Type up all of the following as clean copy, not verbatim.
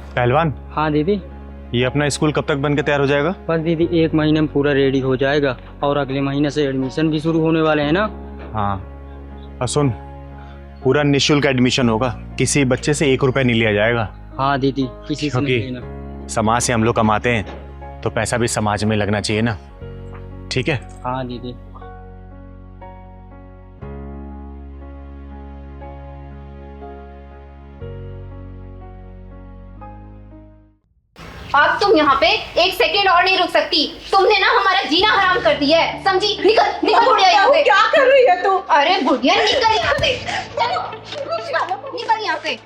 पहलवान, हाँ दीदी। ये अपना स्कूल कब तक बन के तैयार हो जाएगा? बस दीदी 1 महीने में पूरा रेडी हो जाएगा और अगले महीने से एडमिशन भी शुरू होने वाले हैं ना। हाँ, और सुन, पूरा निःशुल्क एडमिशन होगा, किसी बच्चे से 1 रुपया नहीं लिया जाएगा। हाँ दीदी, किसी से नहीं क्योंकि लेना। समाज से हम लोग कमाते हैं तो पैसा भी समाज में लगना चाहिए ना, ठीक है? हाँ दीदी। अब तुम यहाँ पे 1 सेकंड और नहीं रुक सकती। तुमने ना हमारा जीना हराम कर दिया है, समझी? निकल निकल बुढ़िया यहाँ से। क्या कर रही है तू? अरे बुढ़िया निकल यहाँ से, चलो निकल यहाँ से।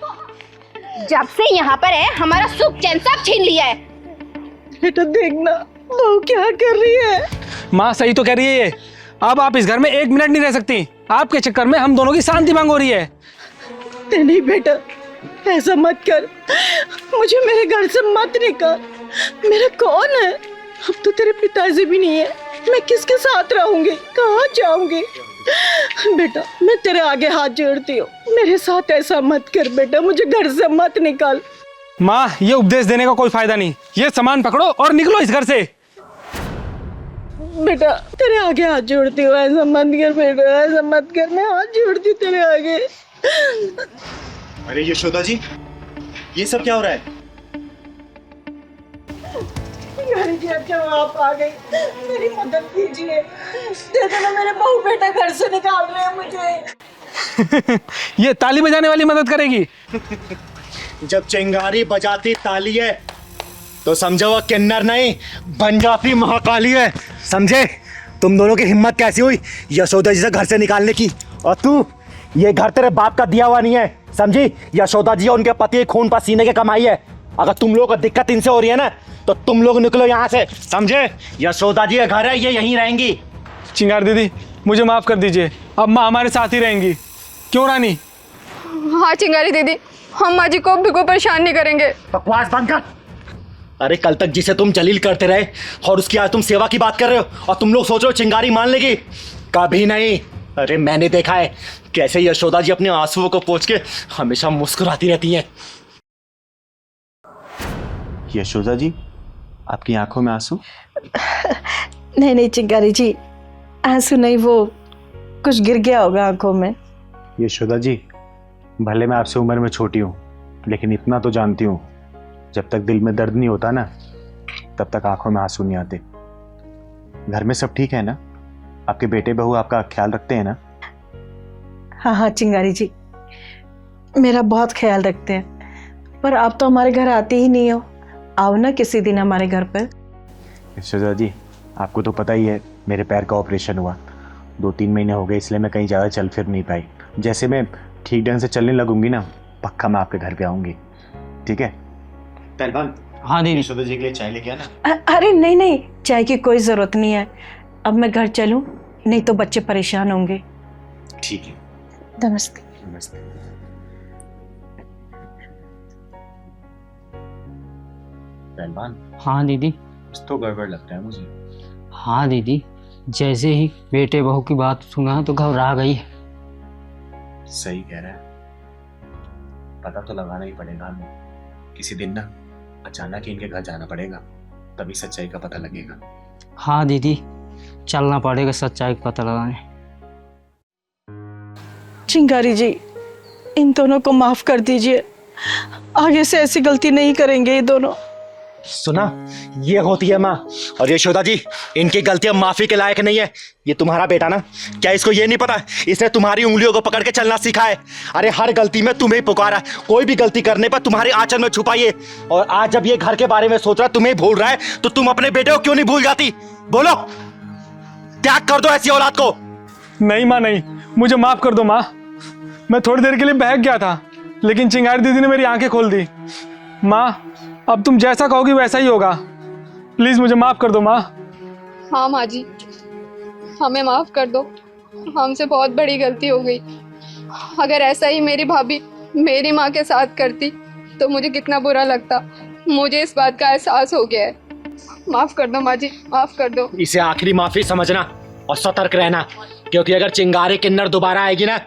जब से यहाँ पर है हमारा सुख चैन सब छीन लिया है। बेटा देखना वो क्या कर रही है। माँ सही तो कह रही है ये। अब आप इस घर में 1 मिनट नहीं रह सकती। आपके चक्कर में हम दोनों की शांति भंग हो रही है। नहीं बेटा, ऐसा मत कर, मुझे मेरे घर से मत निकाल। मेरा कौन है? अब तो तेरे पिताजी भी नहीं है, मैं किसके साथ रहूंगी, कहाँ जाऊंगी? बेटा मैं तेरे आगे हाथ जोड़ती हूँ, मेरे साथ ऐसा मत कर बेटा, मुझे घर से मत निकाल। माँ ये उपदेश देने का कोई फायदा नहीं। ये सामान पकड़ो और निकलो इस घर से। बेटा तेरे आगे हाथ जोड़ती हूँ, ऐसा मत कर बेटा, ऐसा मत कर, मैं हाथ जोड़ती हूँ तेरे आगे। अरे यशोदा जी, ये सब क्या हो रहा है? घर की अच्छा आप आ गई, मेरी मदद कीजिए। देखो ना मेरे बहू बेटा घर से निकाल रहे हैं मुझे। ये ताली बजाने वाली मदद करेगी? जब चिंगारी बजाती ताली है तो समझो वो किन्नर नहीं बन जाती महाकाली है, समझे? तुम दोनों की हिम्मत कैसी हुई यशोदा जी से घर से निकालने की? और तू, ये घर तेरे बाप का दिया हुआ नहीं है, समझी? यशोदा जी और उनके पति खून पसीने की कमाई है। अगर तुम लोगों को दिक्कत इनसे हो रही है ना तो तुम लोग निकलो यहाँ से, समझे? यशोदा जी का घर है, ये यहीं रहेंगी। चिंगार दीदी मुझे माफ कर दीजिए, अब माँ हमारे साथ ही रहेंगी। क्यों रानी? हाँ चिंगारी दीदी, हम माँ जी को बिल्कुल परेशान नहीं करेंगे। बकवास बंद कर। अरे कल तक जिसे तुम जलील करते रहे और उसकी आज तुम सेवा की बात कर रहे हो और तुम लोग सोच रहे हो चिंगारी मान लेगी? कभी नहीं। अरे मैंने देखा है कैसे यशोदा जी अपने आंसुओं को पोंछ के हमेशा मुस्कुराती रहती हैं। यशोदा जी, आपकी आंखों में आंसू? नहीं नहीं चिंगारी जी, आंसू नहीं, वो कुछ गिर गया होगा आंखों में। यशोदा जी, भले मैं आपसे उम्र में छोटी हूँ लेकिन इतना तो जानती हूँ, जब तक दिल में दर्द नहीं होता ना तब तक आंखों में आंसू नहीं आते। घर में सब ठीक है ना? आपके बेटे बहू आपका ख्याल रखते हैं ना? हाँ हाँ चिंगारी जी, मेरा बहुत ख्याल रखते हैं, पर आप तो हमारे घर आते ही नहीं हो। आओ ना किसी दिन हमारे घर पर। यशोदा जी, आपको तो पता ही है मेरे पैर का ऑपरेशन हुआ, 2-3 महीने हो गए, इसलिए मैं कहीं ज़्यादा चल फिर नहीं पाई। जैसे मैं ठीक ढंग से चलने लगूंगी ना, पक्का मैं आपके घर पे आऊँगी, ठीक है? पहलवान, हाँ दीदी। यशोदा जी के लिए चाय लेके आना। अरे नहीं नहीं, चाय की कोई ज़रूरत नहीं है, अब मैं घर चलूं, नहीं तो बच्चे परेशान होंगे। ठीक है, नमस्ते। नमस्ते। पहलवान, हाँ दीदी। कुछ तो गड़बड़ लगता है मुझे। हाँ दीदी, जैसे ही बेटे बहू की बात सुना तो घबरा गई। सही कह रहा है, पता तो लगाना ही पड़ेगा हमें। किसी दिन ना अचानक ही इनके घर जाना पड़ेगा, तभी सच्चाई का पता लगेगा। हाँ दीदी, चलना पड़ेगा सच्चाई का पता लगाने। चिंगारी जी, इन दोनों को माफ कर दीजिए, आगे से ऐसी गलती नहीं करेंगे ये दोनों। सुना, ये होती है माँ। और यशोदा जी, इनकी गलतियां माफी के लायक नहीं है। ये तुम्हारा बेटा ना, क्या इसको ये नहीं पता इसने तुम्हारी उंगलियों को पकड़ के चलना सीखा है? अरे हर गलती में तुम्हें पुकारा, कोई भी गलती करने पर तुम्हारे आंचल में छुपाइए। और आज जब ये घर के बारे में सोच रहा है, तुम्हें भूल रहा है, तो तुम अपने बेटे को क्यों नहीं भूल जाती? बोलो, त्याग कर दो ऐसी औलाद को। नहीं माँ नहीं, मुझे माफ कर दो माँ। मैं थोड़ी देर के लिए बहक गया था, लेकिन चिंगारी दीदी ने मेरी आंखें खोल दी। माँ अब तुम जैसा कहोगी वैसा ही होगा, प्लीज मुझे माफ कर दो माँ। हाँ माँ जी, हमें माफ कर दो, हमसे बहुत बड़ी गलती हो गई। अगर ऐसा ही मेरी भाभी मेरी माँ के साथ करती तो मुझे कितना बुरा लगता। मुझे इस बात का एहसास हो गया है। माफ कर दो माँ जी, माफ कर दो। इसे आखिरी माफी समझना और सतर्क रहना, क्योंकि अगर चिंगारी किन्नर दोबारा आएगी ना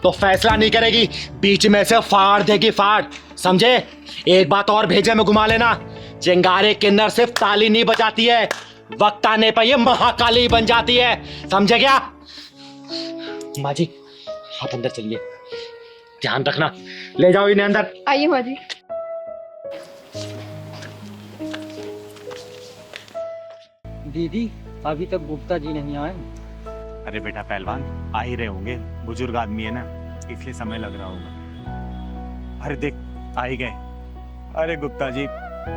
तो फैसला नहीं करेगी, बीच में से फाड़ देगी फाड़, समझे? एक बात और भेजे में घुमा लेना, चिंगारी किन्नर सिर्फ ताली नहीं बजाती है, वक्त आने पर ये महाकाली बन जाती है, समझे क्या? माँ जी आप अंदर चलिए, ध्यान रखना, ले जाओ इन्हें अंदर। आइए माँ जी। दीदी अभी तक गुप्ता जी नहीं आए। अरे बेटा पहलवान, आ ही रहे होंगे, बुजुर्ग आदमी है ना, इसलिए समय लग रहा होगा। अरे देख आ ही गए। अरे गुप्ता जी,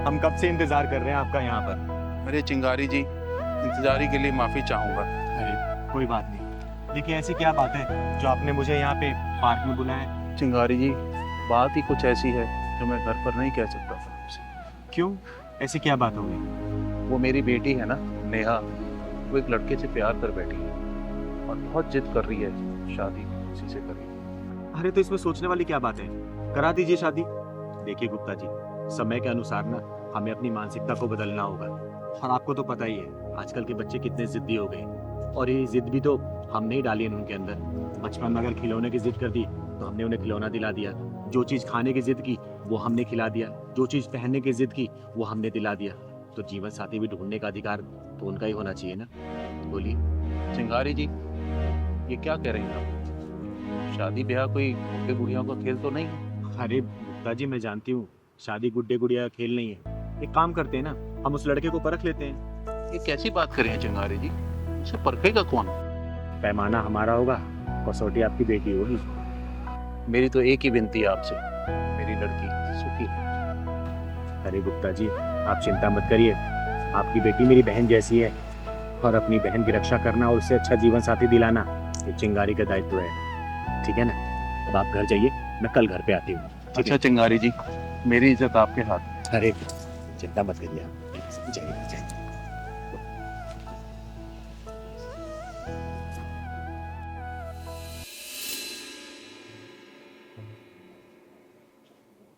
हम कब से इंतजार कर रहे हैं आपका यहाँ पर। अरे चिंगारी जी, इंतजारी के लिए माफी चाहूंगा। अरे कोई बात नहीं, देखिए ऐसी क्या बात है जो आपने मुझे यहाँ पे पार्क में बुलाया है? चिंगारी जी, बात ही कुछ ऐसी है जो मैं घर पर नहीं कह सकता था आपसे। क्यों, ऐसी क्या बात हो गई? वो मेरी बेटी है ना नेहा, वो एक लड़के से प्यार कर बैठी है और बहुत जिद कर रही है शादी उसी से करेगी। अरे तो इसमें सोचने वाली क्या बात है, करा दीजिए शादी। देखिए गुप्ता जी, समय के अनुसार ना हमें अपनी मानसिकता को बदलना होगा, और आपको तो पता ही है आजकल के बच्चे कितने जिद्दी हो गए, और ये जिद भी तो हमने ही डाली है उनके अंदर। बचपन में अगर खिलौने की जिद कर दी तो हमने उन्हें खिलौना दिला दिया, जो चीज़ खाने की जिद की वो हमने खिला दिया, जो चीज़ पहनने की जिद की वो हमने दिला दिया। तो जीवन साथी भी ढूंढने का अधिकार तो उनका ही होना चाहिए ना, बोलिए। चिंगारी जी, ये क्या कह रही हैं आप? शादी ब्याह कोई बुढ़े बुढ़ियों का खेल तो नहीं है। अरे गुप्ता जी, मैं जानती हूँ शादी गुड्डे गुड़िया का खेल नहीं है। एक काम करते हैं ना, हम उस लड़के को परख लेते हैं। ये कैसी बात करें चिंगारी जी, उसे परखेगा कौन? पैमाना हमारा होगा, कसौटी आपकी बेटी होगी। मेरी तो एक ही विनती है आपसे, मेरी लड़की सुखी है। अरे गुप्ता जी, आप चिंता मत करिए, आपकी बेटी मेरी बहन जैसी है, और अपनी बहन की रक्षा करना और उससे अच्छा जीवन साथी दिलाना ये चिंगारी का दायित्व है, ठीक है ना? अब आप घर जाइए, मैं कल घर पे आती हूँ। अच्छा चिंगारी जी, मेरी इज्जत आपके हाथ। अरे चिंता मत करिए आप, जाइए जाइए।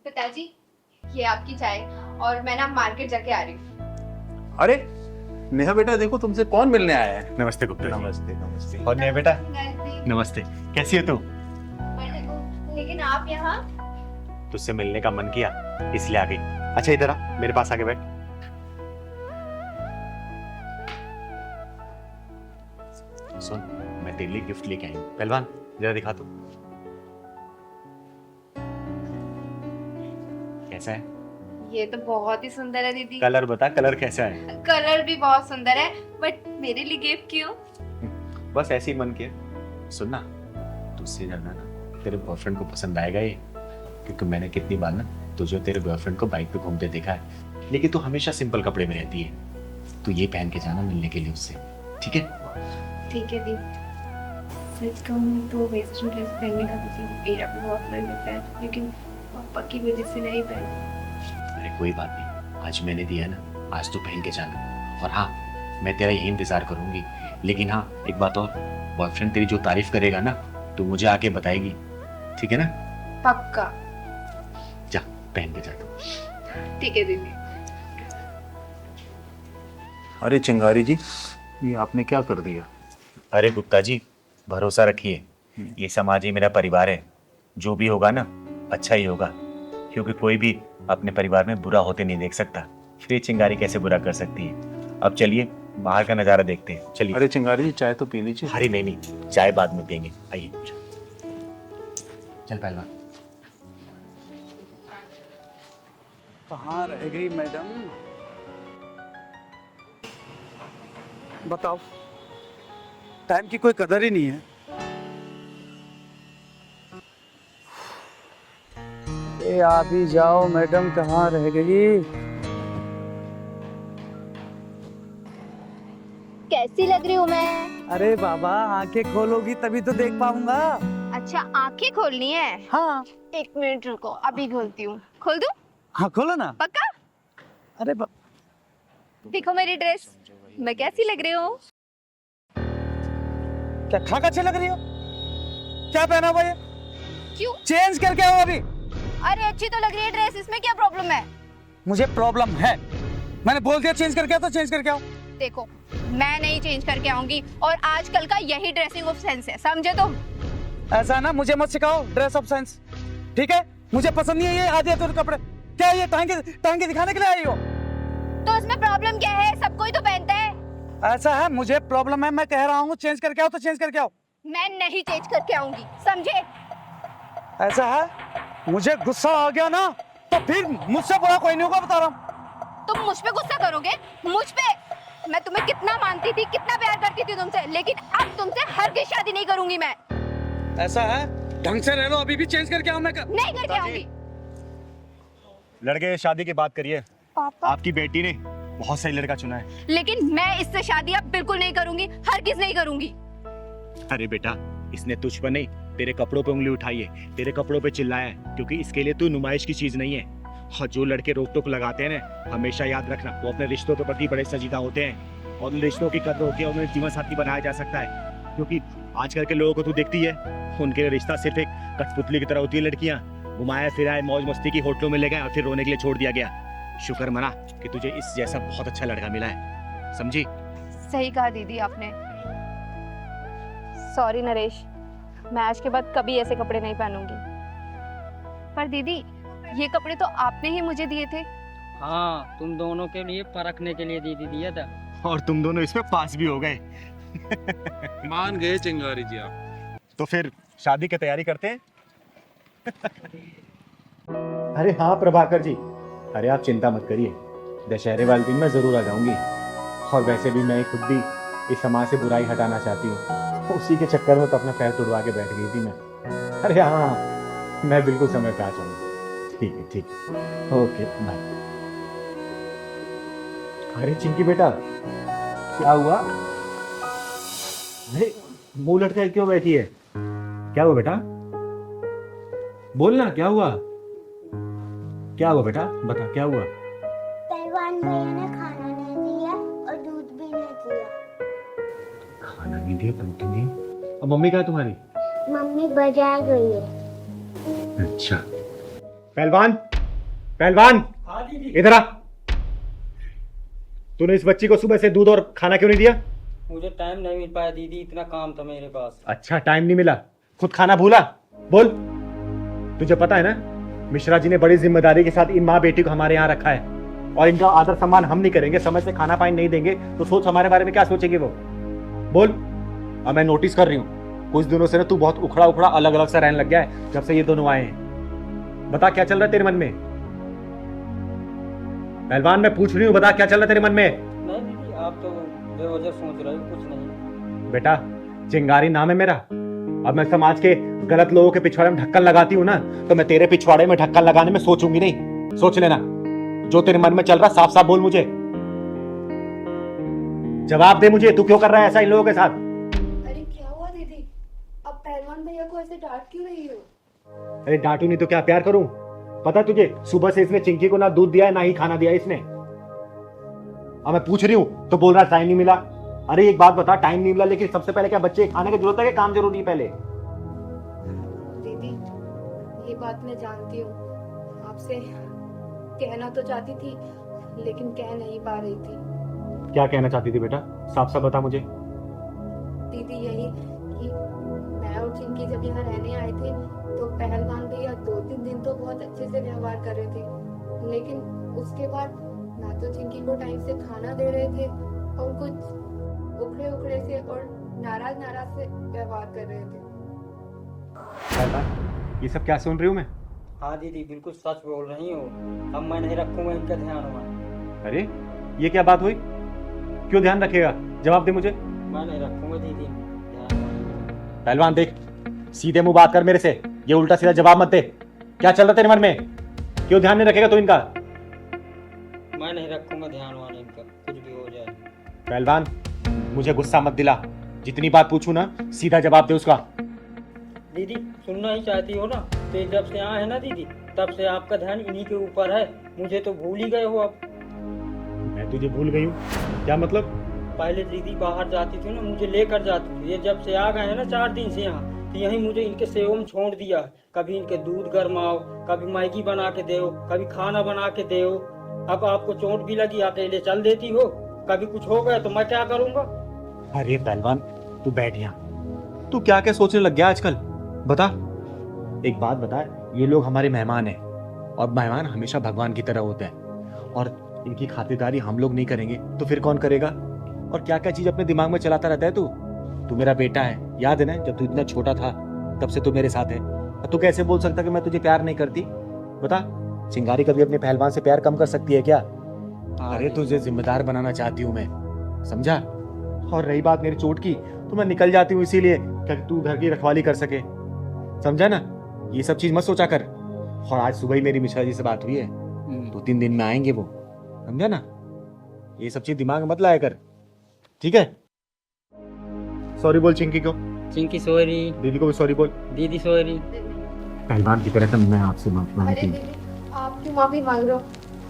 पिताजी ये आपकी चाय, और मैं ना मार्केट जाके आ रही हूँ। अरे नेहा बेटा, देखो तुमसे कौन मिलने आया है। नमस्ते गुप्ता जी। नमस्ते नमस्ते। और नहीं बेटा, नमस्ते, कैसी है तू? लेकिन आप यहाँ? तुझसे मिलने का मन किया इसलिए आ गई। अच्छा इधर आ, मेरे पास आके बैठ। सुन, मैं तेरे लिए गिफ्ट लेके आई हूँ। पहलवान जरा दिखा तू, कैसा है? ये तो बहुत ही सुंदर है दीदी। कलर बता, कलर कैसा है? कलर भी बहुत सुंदर है, बट मेरे लिए गिफ्ट क्यों? बस ऐसे ही मन किया। सुनना, तुझसे ज्यादा ना तेरे बॉयफ्रेंड को पसंद आएगा ये, क्योंकि मैंने कितनी बार ना तुझे तेरे बॉयफ्रेंड को बाइक पे घूमते देखा है, लेकिन तू हमेशा सिंपल कपड़े में रहती है। तू ये पहन के जाना मिलने के लिए उससे, ठीक है? ठीक है दीदी। सच कहूँ तो वेस्टर्न ड्रेस पहनने का मुझे मेरा भी बहुत मन होता है, लेकिन पापा की वजह से नहीं पहन। अरे कोई बात नहीं, आज मैंने दिया ना, आज तो पहन के जाना। और हाँ, मैं तेरा यही इंतजार करूंगी, लेकिन हाँ एक बात और, बॉयफ्रेंड तेरी जो तारीफ करेगा ना तो मुझे आके बताएगी, ठीक है ना? पक्का। जा पहन के जा तू। ठीक है दीदी। अरे चिंगारी जी, ये आपने क्या कर दिया? अरे गुप्ता जी, भरोसा रखिए, ये समाज ही मेरा परिवार है, जो भी होगा ना अच्छा ही होगा, क्योंकि कोई भी अपने परिवार में बुरा होते नहीं देख सकता, फिर ये चिंगारी कैसे बुरा कर सकती है। अब चलिए बाहर का नजारा देखते हैं, चलिए। अरे चिंगारी जी, चाय तो पी लीजिए। अरे नहीं नहीं, चाय बाद में पियेंगे, आइए। चल पहलवान। कहाँ रह गई मैडम? बताओ, टाइम की कोई कदर ही नहीं है। ए आप ही जाओ मैडम, कहाँ रह गई? कैसी लग रही हूँ मैं? अरे बाबा, आंखें खोलोगी तभी तो देख पाऊंगा। अच्छा आंखें खोलनी है? हाँ। एक मिनट रुको, अभी खोलती हूँ। खोल दूँ? हाँ खोलो ना। पक्का? अरे देखो मेरी ड्रेस, मैं कैसी लग रही हूँ? क्या खाक अच्छी लग रही हो? क्या पहना हुआ ये? क्यों? चेंज करके आओ अभी। अरे अच्छी तो लग रही है ड्रेस, इसमें क्या प्रॉब्लम है? मुझे प्रॉब्लम है, मैंने बोल दिया चेंज करके आओ तो चेंज करके आओ। देखो मैं नहीं चेंज करके आऊंगी, और आजकल का यही ड्रेसिंग ऑफ सेंस है, समझे तुम? ऐसा है ना, मुझे मत सिखाओ ड्रेस ऑफ सेंस, ठीक है? मुझे पसंद नहीं है ये आधे अधूरे कपड़े। क्या ये टांगे दिखाने के लिए आई हो? तो उसमें प्रॉब्लम क्या है? सब कोई तो पहनता है। ऐसा है, मुझे प्रॉब्लम है, मैं कह रहा हूँ चेंज करके आओ तो चेंज करके आओ। मैं नहीं चेंज करके आऊंगी, समझे? ऐसा है, मुझे गुस्सा आ गया ना तो फिर मुझसे बुरा कोई नहीं होगा, बता रहा हूँ। तुम मुझ पे गुस्सा करोगे? मुझ पे? मैं तुम्हें कितना मानती थी, कितना प्यार करती थी तुमसे, लेकिन अब तुमसे हरगिज़ शादी नहीं करूंगी मैं। ऐसा है, ढंग से रह लो, अभी भी चेंज करके आओ। मैं नहीं करके आऊंगी। लड़के शादी की बात करिए। पापा, आपकी बेटी ने बहुत सही लड़का चुना है। लेकिन मैं इससे शादी अब बिल्कुल नहीं करूंगी, हरगिज़ नहीं करूंगी। अरे बेटा, इसने तुझ पर नहीं तेरे कपड़ों पे उंगली उठाई है, तेरे कपड़ों पे चिल्लाया है, क्योंकि इसके लिए तू नुमाइश की चीज नहीं है। और जो लड़के रोक टोक लगाते हैं ना, हमेशा याद रखना, वो अपने रिश्तों के प्रति बड़े संजीदा होते हैं और उन रिश्तों की कदर होती है, उन्हें जीवन साथी बनाया जा सकता है। क्योंकि आजकल के लोगों को तू देखती है, उनके लिए रिश्ता सिर्फ एक कठपुतली की तरह होती है। लड़कियां घुमाया फिराए मौज मस्ती की होटलों में ले गए और फिर रोने के लिए छोड़ दिया गया। शुक्र मना कि तुझे इस जैसा बहुत अच्छा लड़का मिला है, समझी? सही कहा दीदी आपने। सॉरी नरेश, मैं आज के बाद कभी ऐसे कपड़े नहीं पहनूंगी। पर दीदी, ये कपड़े तो आपने ही मुझे दिए थे। हाँ, तुम दोनों के लिए परखने के लिए दीदी दिया था। और तुम दोनों इसमें पास भी हो गए। मान गए चिंगारी जी आप। तो फिर शादी की तैयारी करते हैं। अरे हाँ प्रभाकर जी, अरे आप चिंता मत करिए, दशहरे वाले दिन मैं जरूर आ जाऊंगी। और वैसे भी मैं खुद भी इस समाज से बुराई हटाना चाहती हूँ, उसी के चक्कर में तो अपना पैर तुड़वा के बैठ गई थी मैं। अरे हाँ, मैं बिल्कुल समय पे आ जाऊंगा। ठीक है, ठीक है, ओके बाय। अरे चिंकी बेटा, क्या हुआ? अरे मुंह लटका क्यों बैठी है? क्या हुआ बेटा? बोलना, क्या हुआ? क्या हुआ बेटा, बता क्या हुआ? पहलवान भैया ने खाना नहीं दिया और दूध भी नहीं दिया। खाना नहीं दिया, दूध नहीं। अब मम्मी कहाँ है तुम्हारी? मम्मी बाजार गई है। अच्छा। पहलवान, पहलवान, इधर आ। तूने इस बच्ची को सुबह से दूध और खाना क्यों नहीं दिया? मुझे टाइम नहीं मिल पाया दीदी, इतना काम था मेरे पास। अच्छा, टाइम नहीं मिला, खुद खाना भूला? बोल। तुझे पता है ना, मिश्रा जी ने बड़ी जिम्मेदारी के साथ इन माँ बेटी को हमारे यहाँ रखा है, और इनका आदर सम्मान हम नहीं करेंगे, समय से खाना पानी नहीं देंगे, तो सोच हमारे बारे में क्या सोचेगी वो? बोल। अब मैं नोटिस कर रही हूँ, कुछ दिनों से ना तू बहुत उखड़ा उखड़ा अलग अलग सा रहने लग गया है जब से ये दोनों आए हैं। बता क्या चल रहा है तेरे मन में? पहलवान, मैं पूछ रही हूँ, बता क्या चल रहा है तेरे मन में? नहीं दीदी, आप तो बेवजह सोच रहे हो, कुछ नहीं। बेटा, चिंगारी नाम है मेरा। अब मैं समाज के गलत लोगों के पिछवाड़े में ढक्कन लगाती हूँ ना, तो मैं तेरे पिछवाड़े में ढक्कन लगाने में सोचूंगी नहीं। सोच लेना, जो तेरे मन में चल रहा साफ साफ बोल मुझे। जवाब दे मुझे, तू क्यों कर रहा है ऐसा इन लोगों के साथ? अरे क्या हुआ दीदी, अब पहलवान भैया को ऐसे डांट क्यों रही हो? अरे डांटू नहीं तो क्या प्यार करूं? पता तुझे, सुबह से इसने चिंकी को ना दूध दिया है ना ही खाना दिया इसने। अब मैं पूछ रही हूँ तो बोल रहा टाइम नहीं मिला। अरे एक बात बता, टाइम नहीं मिला, लेकिन सबसे पहले क्या बच्चे खाने की जरूरत है कि काम जरूरी है पहले? दीदी, ये बात मैं जानती हूँ, आपसे कहना तो चाहती थी लेकिन कह नहीं पा रही थी। क्या कहना चाहती थी बेटा, साफ साफ बता मुझे। दीदी यही कि मैं और चिंकी जब यहाँ रहने आए थे तो पहलवान भैया 2-3 दिन तो बहुत अच्छे से व्यवहार कर रहे थे, लेकिन उसके बाद ना तो चिंकी को टाइम से खाना दे रहे थे और कुछ उखड़े उखड़े से और नाराज से व्यवहार कर रहे थे। ये सब क्या सुन रही हूँ मैं? हाँ दीदी, बिल्कुल सच बोल रही हो। अब मैं नहीं रखूंगा इनका ध्यान वहाँ। अरे ये क्या बात हुई? क्यों ध्यान रखेगा? जवाब दे मुझे। मैं नहीं रखूंगा दीदी ध्यान। पहलवान देख, सीधे मुंह बात कर मेरे से, ये उल्टा सीधा जवाब मत दे। क्या चल रहा तेरे मन में? क्यों ध्यान नहीं रखेगा तू इनका? मैं नहीं रखूंगा ध्यान वहाँ इनका, कुछ भी हो जाए। पहलवान, मुझे गुस्सा मत दिला, जितनी बात पूछूं ना सीधा जवाब दे उसका। दीदी सुनना ही चाहती हो ना, तो जब से आए हैं ना दीदी, तब से आपका ध्यान इन्हीं के ऊपर है। मुझे तो भूल ही गए हो अब। मैं तुझे भूल गई हूँ? क्या मतलब? पहले दीदी बाहर जाती थी ना, मुझे लेकर जाती थी। ये जब से आ गए हैं ना 4 दिन से यहाँ, तो यहीं मुझे इनके सेवा में छोड़ दिया। कभी इनके दूध गरमाओ, कभी मैगी बना के दो, कभी खाना बना के दो। अब आपको चोट भी लगी, अकेले चल देती हो। कभी कुछ हो गया तो मैं क्या करूँगा? अरे पहलवान, तू बैठ यहाँ। तू क्या क्या सोचने लग गया आजकल? बता, एक बात बता, ये लोग हमारे मेहमान हैं और मेहमान हमेशा भगवान की तरह होते हैं, और इनकी खातिरदारी हम लोग नहीं करेंगे तो फिर कौन करेगा? और क्या क्या चीज अपने दिमाग में चलाता रहता है तू मेरा बेटा है, याद है ना जब तू इतना छोटा था तब से तू मेरे साथ है। तू कैसे बोल सकता कि मैं तुझे प्यार नहीं करती? बता, चिंगारी कभी अपने पहलवान से प्यार कम कर सकती है क्या? अरे तुझे जिम्मेदार बनाना चाहती हूँ मैं, समझा? और रही बात मेरी चोट की, तो मैं निकल जाती हूँ इसीलिए कि तू घर की रखवाली कर सके, समझा ना? ये सब चीज मत सोचा कर। और आज सुबह ही मेरी मिश्रा जी से बात हुई है, 2-3 दिन में आएंगे वो, समझा ना? ये सब चीज दिमाग में मत लाया कर, ठीक है? सॉरी बोल चिंकी को। चिंकी सॉरी। दीदी को भी सॉरी बोल। दीदी सॉरी। पहलवान की तरह मैं आपसे माफी अरे मांगती हूँ। दीदी, आप क्यों माफी मांग रहे हो?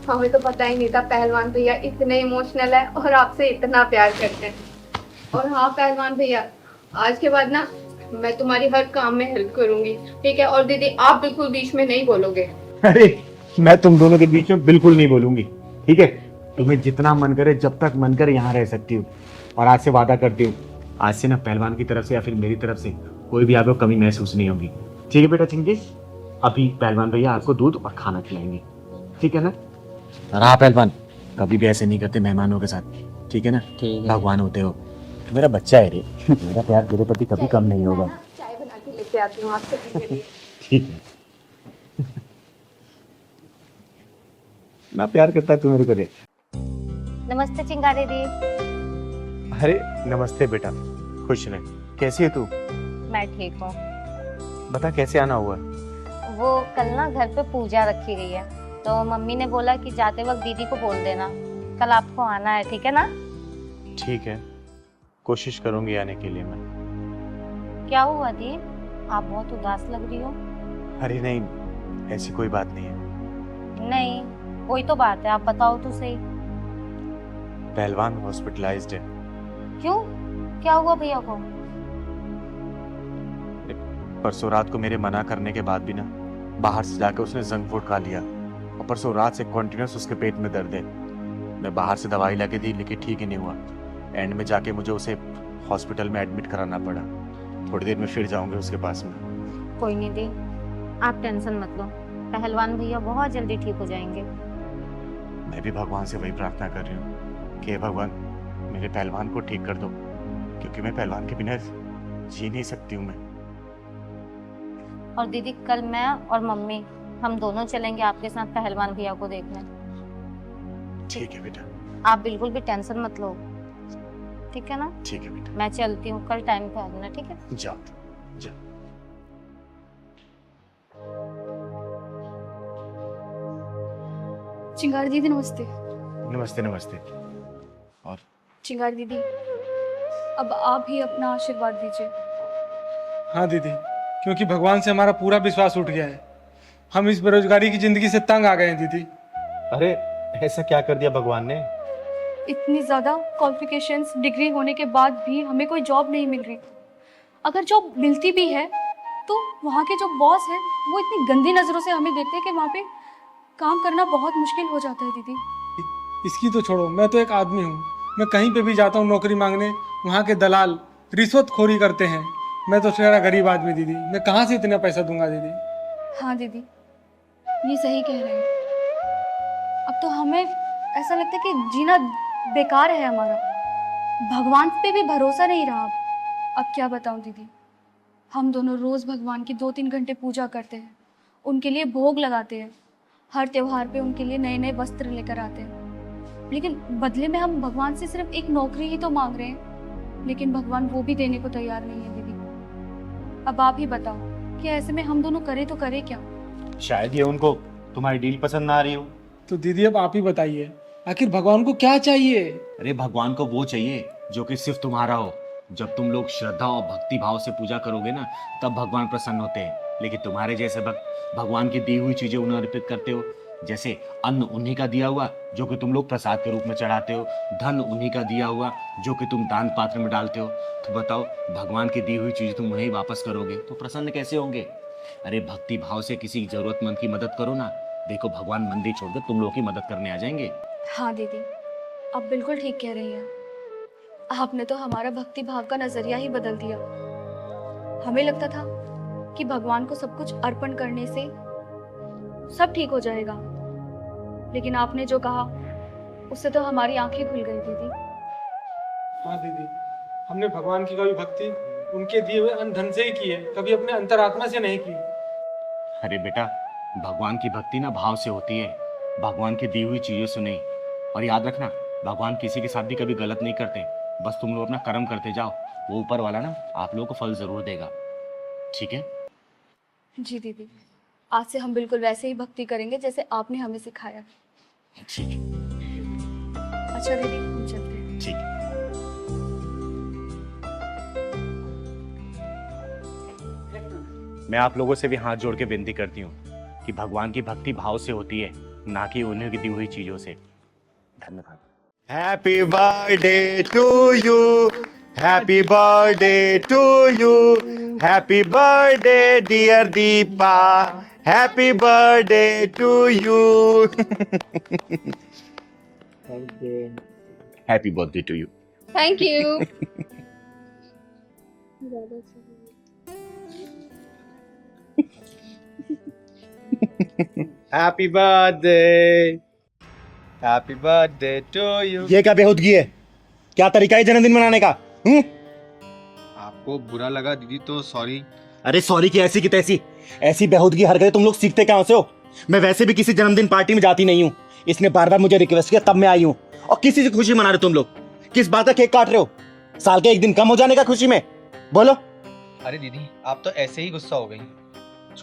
हमें तो पता ही नहीं था पहलवान भैया इतने इमोशनल है और आपसे इतना प्यार करते हैं। और हाँ पहलवान भैया, आज के बाद ना मैं तुम्हारी हर काम में हेल्प करूंगी, ठीक है? और दीदी आप बिल्कुल बीच में नहीं बोलोगे। अरे मैं तुम दोनों के बीच में बिल्कुल नहीं बोलूंगी, ठीक है? तुम्हें जितना मन करे, जब तक मन करे यहाँ रह सकती हूँ। और आज से वादा करती हूँ, आज से ना पहलवान की तरफ से या फिर मेरी तरफ से कोई भी आपको कमी महसूस नहीं होगी, ठीक है बेटा चिंकी? अभी पहलवान भैया आपको दूध और खाना खिलाएंगे, ठीक है ना? और हाँ पहलवान, कभी भी ऐसे नहीं करते मेहमानों के साथ, ठीक है ना? ठीक है। भगवान होते हो, मेरा बच्चा है रे, मेरा प्यार तेरे प्रति कभी कम नहीं होगा, चाय बना के लेके आती हूँ आप सभी के लिए। ठीक है? ना प्यार करता है तू मेरे को रे। नमस्ते चिंगारी दी। अरे नमस्ते बेटा, खुश रह। कैसी है तू? मैं ठीक हूँ। बता कैसे आना हुआ? वो कल ना घर पे पूजा रखी गई है, तो मम्मी ने बोला कि जाते वक्त दीदी को बोल देना कल आपको आना है, ठीक है ना? ठीक है, कोशिश करूंगी आने के लिए मैं। क्या हुआ दी, आप बहुत उदास लग रही हो। अरे नहीं, ऐसी कोई बात नहीं है। नहीं कोई तो बात है, आप बताओ तो सही। पहलवान हॉस्पिटलाइज्ड है। क्यों, क्या हुआ भैया को? परसों रात को मेरे मना करने के बाद भी ना बाहर से जाकर उसने जंक फूड खा लिया, और परसों रात से कॉन्टिन्यूस उसके पेट में दर्द है। मैं बाहर से दवाई लाके दी लेकिन ठीक ही नहीं हुआ। एंड में जाके मुझे उसे हॉस्पिटल में एडमिट कराना पड़ा। थोड़ी देर में फिर जाऊंगे उसके पास में। कोई नहीं दी, आप टेंशन मत लो, पहलवान भैया बहुत जल्दी ठीक हो जाएंगे। मैं भी भगवान से वही प्रार्थना कर रही हूँ कि हे भगवान मेरे पहलवान को ठीक कर दो, क्योंकि मैं पहलवान के बिना जी नहीं सकती हूँ मैं। और दीदी कल मैं और मम्मी हम दोनों चलेंगे आपके साथ पहलवान भैया को देखने। ठीक है बेटा। आप बिल्कुल भी टेंशन मत लो, ठीक है ना? ठीक है बेटा। मैं चलती हूँ, कल टाइम पे आ जाना, ठीक है? जा जा। चिंगारी दीदी नमस्ते। नमस्ते नमस्ते। और चिंगारी दीदी, अब आप ही अपना आशीर्वाद दीजिए। हाँ दीदी, क्योंकि भगवान से हमारा पूरा विश्वास उठ गया है। हम इस बेरोजगारी की जिंदगी से तंग आ गए हैं दीदी। अरे ऐसा क्या कर दिया भगवान ने? इतनी ज़्यादा क्वालिफिकेशंस, डिग्री होने के बाद भी हमें कोई जॉब नहीं मिल रही। अगर जॉब मिलती भी है तो वहाँ के जो बॉस हैं वो इतनी गंदी नज़रों से हमें देखते हैं कि वहाँ पे काम करना बहुत मुश्किल हो जाता है दीदी। इसकी तो छोड़ो, मैं तो एक आदमी हूँ। मैं कहीं पे भी जाता हूँ नौकरी मांगने, वहाँ के दलाल रिश्वतखोरी करते हैं। मैं तो शेरा गरीब आदमी दीदी, मैं कहाँ से इतना पैसा दूंगा दीदी? हाँ दीदी, ये सही कह रहे हैं। अब तो हमें ऐसा लगता है कि जीना बेकार है हमारा। भगवान पे भी भरोसा नहीं रहा। अब क्या बताऊं दीदी, हम दोनों रोज़ भगवान की 2-3 घंटे पूजा करते हैं, उनके लिए भोग लगाते हैं, हर त्योहार पे उनके लिए नए नए वस्त्र लेकर आते हैं, लेकिन बदले में हम भगवान से सिर्फ एक नौकरी ही तो मांग रहे हैं, लेकिन भगवान वो भी देने को तैयार नहीं है दीदी। अब आप ही बताओ कि ऐसे में हम दोनों करें तो करें क्या? शायद ये उनको तुम्हारी डील पसंद ना आ रही हो। तो दीदी अब आप ही बताइए, आखिर भगवान को क्या चाहिए? अरे भगवान को वो चाहिए जो कि सिर्फ तुम्हारा हो। जब तुम लोग श्रद्धा और भक्ति भाव से पूजा करोगे ना, तब भगवान प्रसन्न होते हैं। लेकिन तुम्हारे जैसे भक्त भगवान की दी हुई चीजें उन्हें अर्पित करते हो, जैसे अन्न उन्हीं का दिया हुआ जो कि तुम लोग प्रसाद के रूप में चढ़ाते हो, धन उन्हीं का दिया हुआ जो कि तुम दान पात्र में डालते हो। तो बताओ, भगवान की दी हुई चीज तुम उन्हें वापस करोगे तो प्रसन्न कैसे होंगे? अरे भक्ति भाव से किसी जरूरतमंद की मदद करो ना। देखो भगवान मंदिर छोड़कर तुम लोग की मदद करने आ जाएंगे। हाँ दीदी, आप बिल्कुल ठीक कह रही हैं। आपने तो हमारा भक्ति भाव का नजरिया ही बदल दिया। हमें लगता था कि भगवान को सब कुछ अर्पण करने से सब ठीक हो जाएगा, लेकिन आपने जो कहा उससे तो हमारी आंखें खुल गई दीदी। हाँ दीदी, हमने भगवान की कभी भक्ति उनके दिए हुए अन्न धन से ही की है, कभी अपने अंतरात्मा से नहीं की। अरे बेटा, भगवान की भक्ति ना भाव से होती है, भगवान की दी हुई चीजों से नहीं। और याद रखना, भगवान किसी के साथ भी कभी गलत नहीं करते, बस तुम लोग अपना कर्म करते जाओ, वो ऊपर वाला ना आप लोगों को फल जरूर देगा। ठीक है? जी दीदी, आज से हम बिल्कुल वैसे ही भक्ति करेंगे जैसे आपने हमें सिखाया। ठीक है। अच्छा दीदी, हम चलते हैं। ठीक है। मैं आप लोगों से भी हाथ जोड़ के विनती करती हूँ कि भगवान की भक्ति भाव से होती है, ना कि उन्हीं की दी हुई चीजों से। धन्यवाद। Happy birthday to you, happy birthday to you, happy birthday dear Deepa, happy birthday to you. Happy birthday to you. Thank you. Happy birthday to you. ये क्या बेहूदगी है? क्या तरीका है जन्मदिन मनाने का? आपको बुरा लगा दीदी तो सॉरी। अरे सॉरी की ऐसी की तैसी, ऐसी बेहूदगी हरकतें तुम लोग सीखते कहां से हो? मैं वैसे भी किसी जन्मदिन पार्टी में जाती नहीं हूँ, इसने बार बार मुझे रिक्वेस्ट किया तब मैं आई हूँ। और किसी से खुशी मना रहे तुम लोग? किस बात का केक काट रहे हो? साल के एक दिन कम हो जाने का खुशी में? बोलो। अरे दीदी, आप तो ऐसे ही गुस्सा हो गई,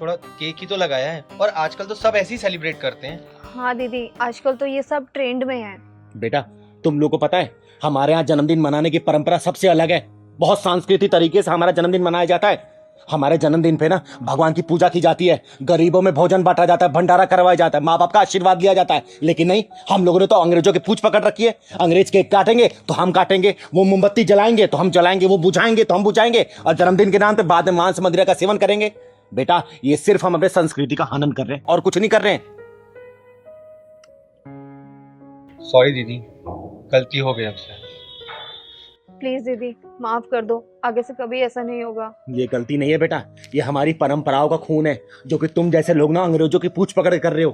थोड़ा केक ही तो लगाया है, और आजकल तो सब ऐसे ही सेलिब्रेट करते हैं। हाँ दीदी, आजकल तो ये सब ट्रेंड में है। बेटा, तुम लोग को पता है हमारे यहाँ जन्मदिन मनाने की परंपरा सबसे अलग है, बहुत सांस्कृतिक तरीके से हमारा जन्मदिन मनाया जाता है। हमारे जन्मदिन पे ना भगवान की पूजा की जाती है, गरीबों में भोजन बांटा जाता है, भंडारा करवाया जाता है, माँ बाप का आशीर्वाद लिया जाता है। लेकिन नहीं, हम लोगों ने तो अंग्रेजों की पूछ पकड़ रखी है। अंग्रेज केक काटेंगे तो हम काटेंगे, वो मोमबत्ती जलाएंगे तो हम जलाएंगे, वो बुझाएंगे तो हम बुझाएंगे, और जन्मदिन के नाम पे बाद में मांस मदिरा का सेवन करेंगे। बेटा, ये सिर्फ हम अपने संस्कृति का हनन कर रहे हैं और कुछ नहीं कर रहे हैं। सॉरी दीदी, गलती हो गई हमसे। प्लीज दीदी, माफ कर दो, आगे से कभी ऐसा नहीं होगा। ये गलती नहीं है बेटा, ये हमारी परंपराओं का खून है, जो कि तुम जैसे लोग ना अंग्रेजों की पूछ पकड़ कर रहे हो।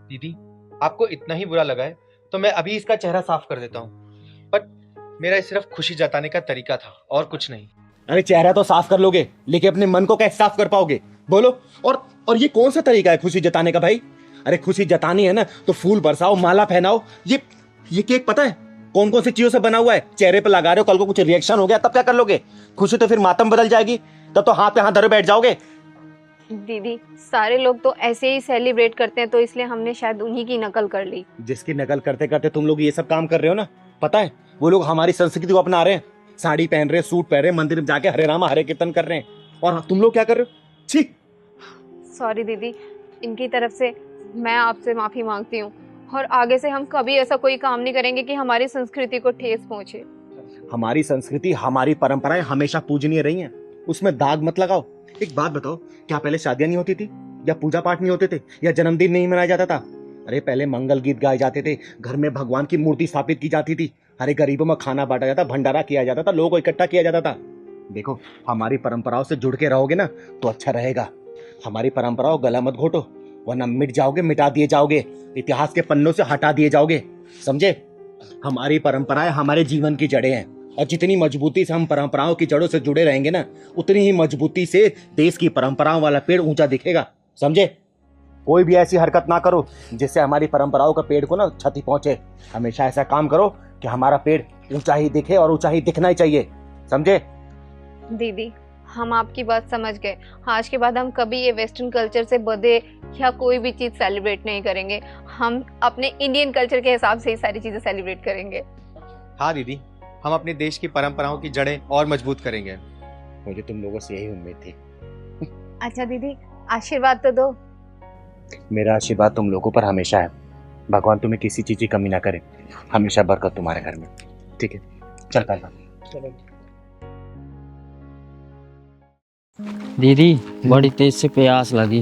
दीदी, आपको इतना ही बुरा लगा है तो मैं अभी इसका चेहरा साफ कर देता हूँ, बट मेरा सिर्फ खुशी जताने का तरीका था और कुछ नहीं। अरे चेहरा तो साफ कर लोगे, लेकिन अपने मन को कैसे साफ कर पाओगे? बोलो। और ये कौन सा तरीका है खुशी जताने का भाई? अरे खुशी जतानी है ना तो फूल बरसाओ, माला पहनाओ। ये केक पता है कौन कौन सी चीजों से बना हुआ है? चेहरे पे लगा रहे हो, कल को कुछ रिएक्शन हो गया तब क्या कर लोगे? खुशी तो फिर मातम बदल जाएगी, तब तो हाथ पे हाथ धरे बैठ जाओगे। दीदी, सारे लोग तो ऐसे ही सेलिब्रेट करते हैं, तो इसलिए हमने शायद उन्हीं की नकल कर ली। जिसकी नकल करते करते तुम लोग ये सब काम कर रहे हो ना, पता है वो लोग हमारी संस्कृति को अपना रहे हैं, साड़ी पहन रहे, सूट पहन रहे, मंदिर में जाके हरे रामा हरे कीर्तन कर रहे हैं, और तुम लोग क्या कर रहे हो? छी। सॉरी दीदी, इनकी तरफ से मैं आपसे माफी मांगती हूँ, और आगे से हम कभी ऐसा कोई काम नहीं करेंगे कि हमारी संस्कृति को ठेस पहुंचे। हमारी संस्कृति, हमारी परंपराएं हमेशा पूजनीय रही हैं, उसमें दाग मत लगाओ। एक बात बताओ, क्या पहले शादियां नहीं होती थी, या पूजा पाठ नहीं होते थे, या जन्मदिन नहीं मनाया जाता था? अरे पहले मंगल गीत गाए जाते थे, घर में भगवान की मूर्ति स्थापित की जाती थी, हरे गरीबों में खाना बांटा जाता, भंडारा किया जाता था, लोगों को इकट्ठा किया जाता था। देखो, हमारी परंपराओं से जुड़ के रहोगे ना तो अच्छा रहेगा। हमारी परंपराओं गला मत घोटो, वरना मिट जाओगे, मिटा दिए जाओगे, इतिहास के पन्नों से हटा दिए जाओगे, समझे? हमारी परंपराएं हमारे जीवन की जड़ें हैं, और जितनी मजबूती से हम परंपराओं की जड़ों से जुड़े रहेंगे ना, उतनी ही मजबूती से देश की परंपराओं वाला पेड़ ऊंचा दिखेगा, समझे? कोई भी ऐसी हरकत ना करो जिससे हमारी परंपराओं का पेड़ को ना क्षति पहुंचे। हमेशा ऐसा काम करो कि हमारा पेड़ ऊंचा ही दिखे, और ऊंचा ही दिखना ही चाहिए, समझे? दीदी, हम आपकी बात समझ गए। आज के बाद हम कभी ये वेस्टर्न कल्चर से बधे या कोई भी चीज सेलिब्रेट नहीं करेंगे, हम अपने इंडियन कल्चर के हिसाब से ही सारी चीजें सेलिब्रेट करेंगे। हाँ दीदी, हम अपने देश की परंपराओं की जड़ें और मजबूत करेंगे। मुझे तुम लोगों से यही उम्मीद थी। अच्छा दीदी, आशीर्वाद तो दो। मेरा आशीर्वाद तुम लोगों पर हमेशा है, भगवान तुम्हें किसी चीज की कमी ना करे, हमेशा बरकत तुम्हारे घर में। ठीक है, चल पहलवान। दीदी, बड़ी तेज से प्यास लगी।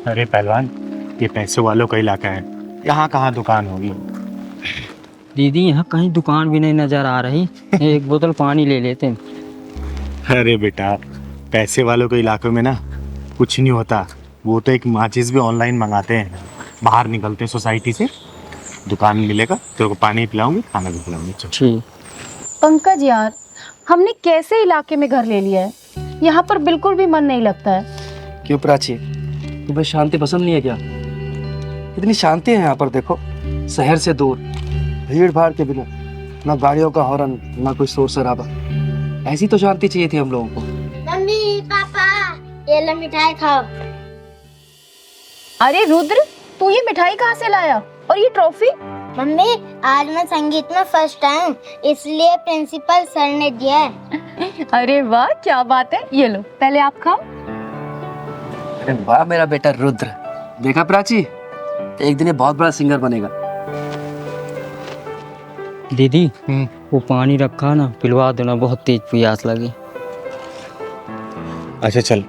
अरे पहलवान, ये पैसों वालों का इलाका है, यहाँ कहाँ दुकान होगी? दीदी, यहाँ कहीं दुकान भी नहीं नजर आ रही, एक बोतल पानी ले लेते हैं। अरे बेटा, पैसे वालों के इलाकों में ना कुछ नहीं होता, वो तो एक माचिस भी ऑनलाइन मंगाते हैं, बाहर निकलते हैं सोसाइटी से, दुकान मिलेगा, तेरे को पानी पिलाऊंगी, खाना भी खिलाऊंगी। चल। पंकज यार, हमने कैसे इलाके में घर ले लिया है, यहाँ पर बिल्कुल भी मन नहीं लगता है। क्यों प्राची, तुम्हें शांति पसंद नहीं है क्या? इतनी शांति है यहाँ पर, देखो, शहर से दूर, भीड़ भाड़ के बिना, ना गाड़ियों का हॉर्न, ना कोई शोर शराबा। ऐसी तो शांति चाहिए थी हम लोगों को। मम्मी पापा ये लो मिठाई खाओ। अरे रुद्र, तू ये मिठाई कहाँ से लाया और ये ट्रॉफी? मम्मी आज मैं संगीत में फर्स्ट आऊँ, इसलिए प्रिंसिपल सर ने दिया है। अरे वाह, क्या बात है, ये लो पहले आप खाओ। अरे वाह मेरा बेटा रुद्र, देखा प्राची, एक दिन ये बहुत बड़ा सिंगर बनेगा। दीदी वो पानी रखा ना, पिलवा देना, बहुत तेज प्यास लगी। अच्छा चल,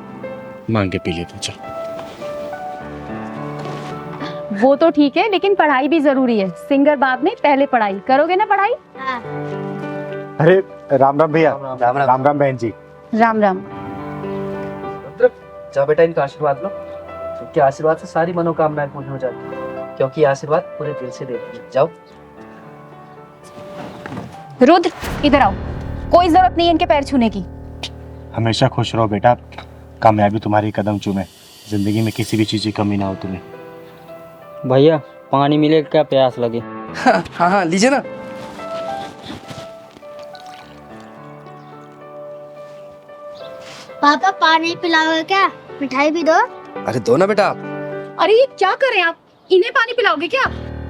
मांग के पी लेते, चल। वो तो ठीक है, लेकिन पढ़ाई भी जरूरी है। सिंगर बाद में, पहले पढ़ाई करोगे ना पढ़ाई? हाँ। अरे राम राम भैया। राम राम। राम राम बहन जी। राम राम। रुद्र, जाओ बेटा, इनका आशीर्वाद लो, क्योंकि आशीर्वाद से सारी मनोकामनाएं पूरी हो जाती है, क्योंकि आशीर्वाद पूरे दिल से देती है। जाओ। रुद्र इधर आओ, कोई जरूरत नहीं है इनके पैर छूने की। हमेशा खुश रहो बेटा, कामयाबी तुम्हारी कदम चूमे, जिंदगी में किसी भी चीज की कमी ना हो तुम्हें। भैया पानी मिलेगा क्या, प्यास लगे? हाँ हाँ, लीजिए ना। पापा पानी पिलाओगे क्या, मिठाई भी दो। अरे दो ना बेटा आप। अरे ये क्या कर रहे हैं आप, इन्हें पानी पिलाओगे क्या?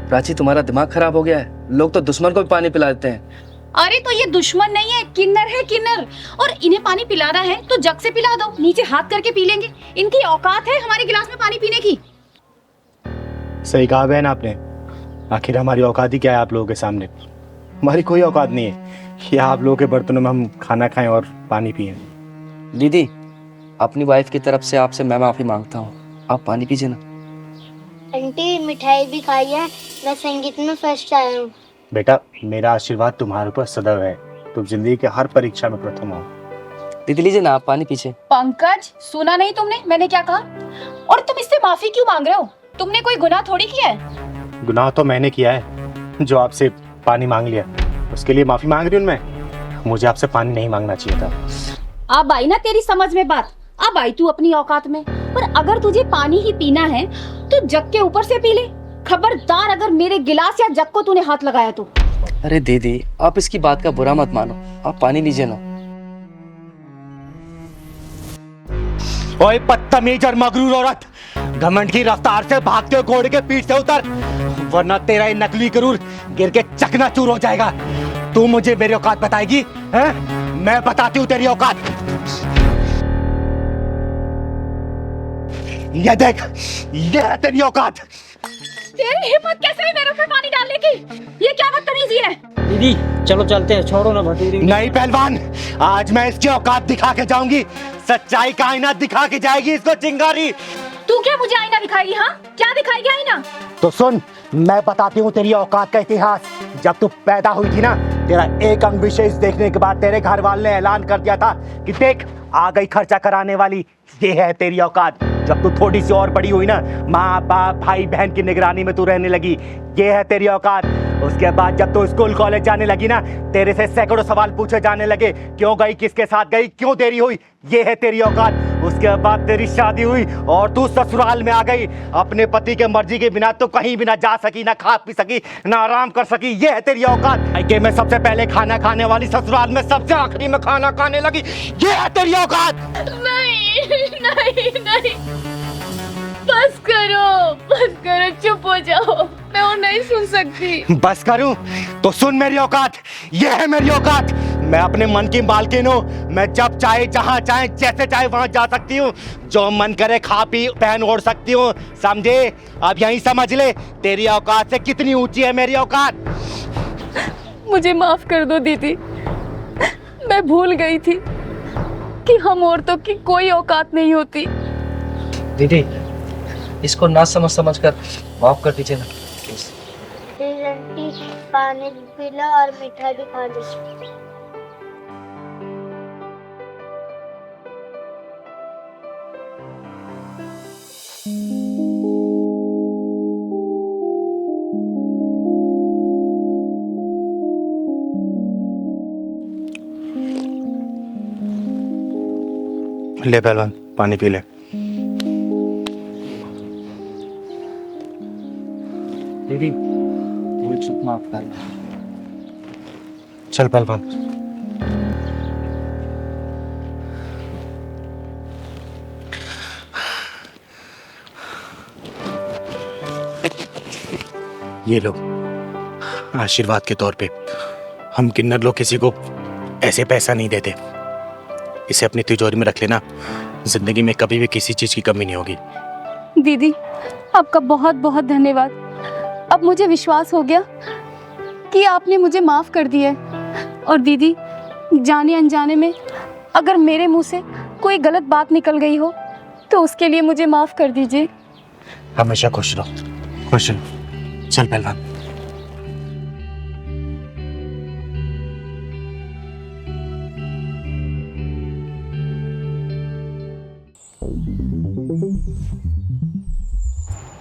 प्राची, तुम्हारा दिमाग खराब हो गया है, लोग तो दुश्मन को भी पानी पिला देते हैं। अरे तो ये दुश्मन नहीं है, किन्नर है किन्नर, और इन्हें पानी पिलाना है तो जग से पिला दो, नीचे हाथ करके पी लेंगे। इनकी औकात है हमारे गिलास में पानी पीने की? सही कहा बहन आपने, आखिर हमारी औकात ही क्या है आप लोगों के सामने? हमारी कोई औकात नहीं है कि आप लोगों के बर्तनों में हम खाना खाएं और पानी पिएं। दीदी, अपनी वाइफ की तरफ से आपसे मैं माफी मांगता हूँ, आप पानी पीजिए ना। आंटी मिठाई भी खाई है, मैं संगीत में फर्स्ट आया हूँ। बेटा मेरा आशीर्वाद तुम्हारे ऊपर सदैव है, तुम जिंदगी के हर परीक्षा में प्रथम हो। दीदी लीजिए ना, आप पानी पीछे। पंकज, सुना नहीं तुमने मैंने क्या कहा? और तुम इससे माफी क्यों मांग रहे हो? तुमने कोई गुनाह थोड़ी किया है। गुनाह तो मैंने किया है, जो आपसे पानी मांग लिया, उसके लिए माफी मांग रही हूँ मैं। मुझे आपसे पानी नहीं मांगना चाहिए था। अब आई ना तेरी समझ में बात, अब आई तू अपनी औकात में। पर अगर तुझे पानी ही पीना है तो जग के ऊपर से पी ले, खबरदार अगर मेरे गिलास या जग को तूने हाथ लगाया तो। अरे दीदी, आप इसकी बात का बुरा मत मानो, आप पानी लीजिए ना। ओए बदतमीज और मगरूर औरत, घमंड की रफ्तार से भागते हुए घोड़े के पीठ से उतर, वरना तेरा ये नकली गरूर गिर के चकनाचूर हो जाएगा। तू मुझे मेरी औकात बताएगी हैं? मैं बताती हूँ तेरी औकात। ये देख, ये है तेरी औकात। तेरी हिम्मत कैसे है मेरे ऊपर पानी डालने की? ये क्या बदतमीजी है? दीदी चलो चलते हैं, छोड़ो ना भटूरी। नहीं पहलवान, आज मैं इसकी औकात दिखा के जाऊंगी, सच्चाई का आईना दिखा के जाएगी इसको चिंगारी। तू क्या मुझे आईना दिखाएगी? हाँ, क्या दिखाएगी आईना? तो सुन, मैं बताती हूँ तेरी औकात का इतिहास। जब तू पैदा हुई थी ना, तेरा एक अंग विशेष देखने के बाद तेरे घर वाले ने ऐलान कर दिया था कि देख आ गई खर्चा कराने वाली, ये है तेरी औकात। जब तू थोड़ी सी और बड़ी हुई ना, माँ बाप भाई बहन की निगरानी में तू रहने लगी, ये है तेरी औकात। उसके बाद जब तू स्कूल कॉलेज जाने लगी ना, तेरे से सैकड़ों सवाल पूछे जाने लगे, क्यों गई, किसके साथ गई, क्यों देरी हुई, ये है तेरी औकात। उसके बाद तेरी शादी हुई और तू ससुराल में आ गई। अपने पति के मर्जी के बिना तो कहीं भी ना जा सकी, ना खा पी सकी, ना आराम कर सकी, ये है तेरी औकात। मायके में सबसे पहले खाना खाने वाली, ससुराल में सबसे आखिरी में खाना खाने लगी, ये है तेरी औकात। नहीं नहीं नहीं, बस करो, चुप हो जाओ, मैं और नहीं सुन सकती। बस करूं तो सुन मेरी औकात, ये है मेरी औकात। मैं अपने मन की मालकिन हूँ, मैं जब चाहे जहाँ चाहे जैसे चाहे वहां जा सकती हूँ, जो मन करे खा पी पहन ओढ़ सकती हूँ, समझे? अब यही समझ ले तेरी औकात से कितनी ऊंची है मेरी औकात। मुझे माफ कर दो दीदी, मैं भूल गई थी कि हम औरतों की कोई औकात नहीं होती। दीदी, इसको ना समझ कर माफ कर दीजिए ना। आंटी पानी पी लो और मिठाई भी खा लो। ले पहलवान, पानी पी ले। दीदी मुझे चुप माफ कर। चल पहलवान। ये लो आशीर्वाद के तौर पे। हम किन्नर लोग किसी को ऐसे पैसा नहीं देते। इसे अपनी तिजोरी में रख लेना, जिंदगी में कभी भी किसी चीज की कमी नहीं होगी। दीदी आपका बहुत बहुत धन्यवाद। अब मुझे विश्वास हो गया कि आपने मुझे माफ कर दिया है। और दीदी जाने अनजाने में अगर मेरे मुंह से कोई गलत बात निकल गई हो तो उसके लिए मुझे माफ कर दीजिए। हमेशा खुश रहो, खुश रहो। चल पहलवान।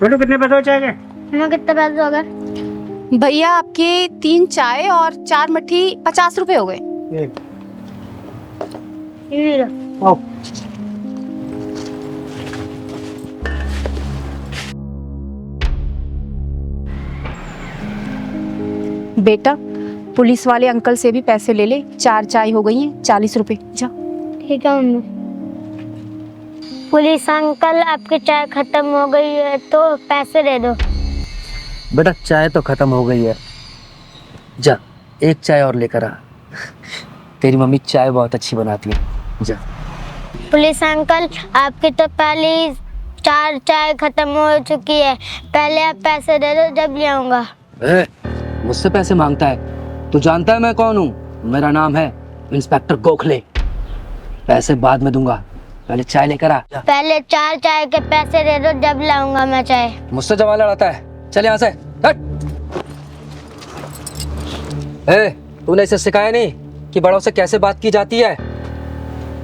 बोलो कितने पैसे हो जाएंगे? हमें कितने पैसे हो गए? भैया आपके 3 चाय और 4 मट्ठी 50 रुपए हो गए। ये लो। बेटा पुलिस वाले अंकल से भी पैसे ले ले। 4 चाय हो गई हैं 40 रुपए। जा। ठीक है मम्मी। पुलिस अंकल आपकी चाय खत्म हो गई है तो पैसे दे दो। बेटा चाय तो खत्म हो गई है, जा 1 चाय और लेकर आ। तेरी मम्मी चाय बहुत अच्छी बनाती है, जा। पुलिस अंकल आपकी तो पहले 4 चाय खत्म हो चुकी है, पहले आप पैसे दे दो जब ले आऊंगा। मुझसे पैसे मांगता है? तू जानता है मैं कौन हूँ? मेरा नाम है इंस्पेक्टर गोखले। पैसे बाद में दूंगा, पहले चाय लेकर आ। पहले 4 चाय के पैसे दे दो जब लाऊंगा मैं चाय। मुझसे जवान लड़ाता है, चल यहाँ से हट। तूने इसे सिखाया नहीं कि बड़ों से कैसे बात की जाती है?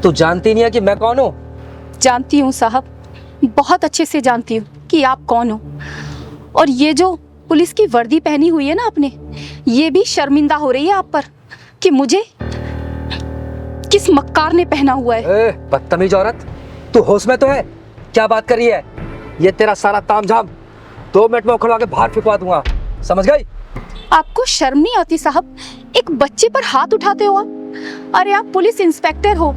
तू जानती नहीं है कि मैं कौन हूँ? जानती हूँ साहब, बहुत अच्छे से जानती हूँ कि आप कौन हो। और ये जो पुलिस की वर्दी पहनी हुई है ना आपने, ये भी शर्मिंदा हो रही है आप पर कि मुझे किस मक्कार ने पहना हुआ है। बदतमीज औरत, तू होश में तो है? क्या बात कर रही है? ये तेरा सारा तामझाम 2 मिनट में उखड़वा के बाहर फेंकवा दूंगा, समझ गई? आपको शर्म नहीं आती साहब? एक बच्चे पर हाथ उठाते हो आप? अरे आप पुलिस इंस्पेक्टर हो,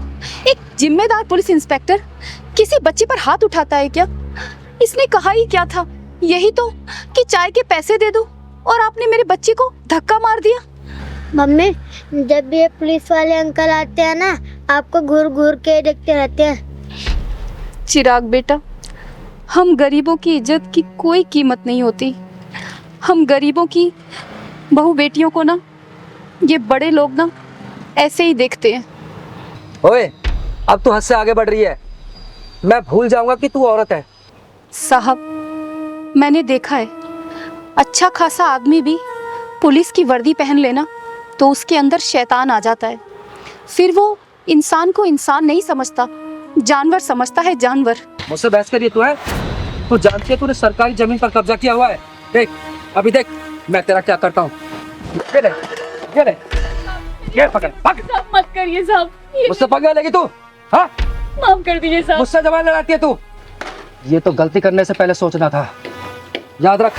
एक जिम्मेदार पुलिस इंस्पेक्टर किसी बच्चे पर हाथ उठाता है क्या? इसने कहा ही क्या था? यही तो कि चाय के पैसे दे दो, और आपने मेरे बच्चे को धक्का मार दिया। मम्मी जब भी ये पुलिस वाले अंकल आते हैं ना, आपको घूर घूर के देखते रहते हैं। चिराग बेटा, हम गरीबों की इज्जत की कोई कीमत नहीं होती। हम गरीबों की बहू बेटियों को ना ये बड़े लोग ना ऐसे ही देखते हैं। ओए, अब तू हद से आगे बढ़ रही है। मैं भूल जाऊंगा कि तू औरत है। साहब मैंने देखा है, अच्छा खासा आदमी भी पुलिस की वर्दी पहन लेना तो उसके अंदर शैतान आ जाता है। फिर वो इंसान को इंसान नहीं समझता, जानवर समझता है, जानवर। मुझसे बहस करिए तू है? तू जानती है तूने सरकारी जमीन पर कब्जा किया हुआ है? देख अभी देख मैं तेरा क्या करता हूँ। ये पकड़, साहब मत करिए साहब, मुझसे पकड़ लेगी तू? हाँ माफ कर दीजिए साहब। मुझसे जबान लड़ाती है तू? ये तो गलती करने से पहले सोचना था। याद रख,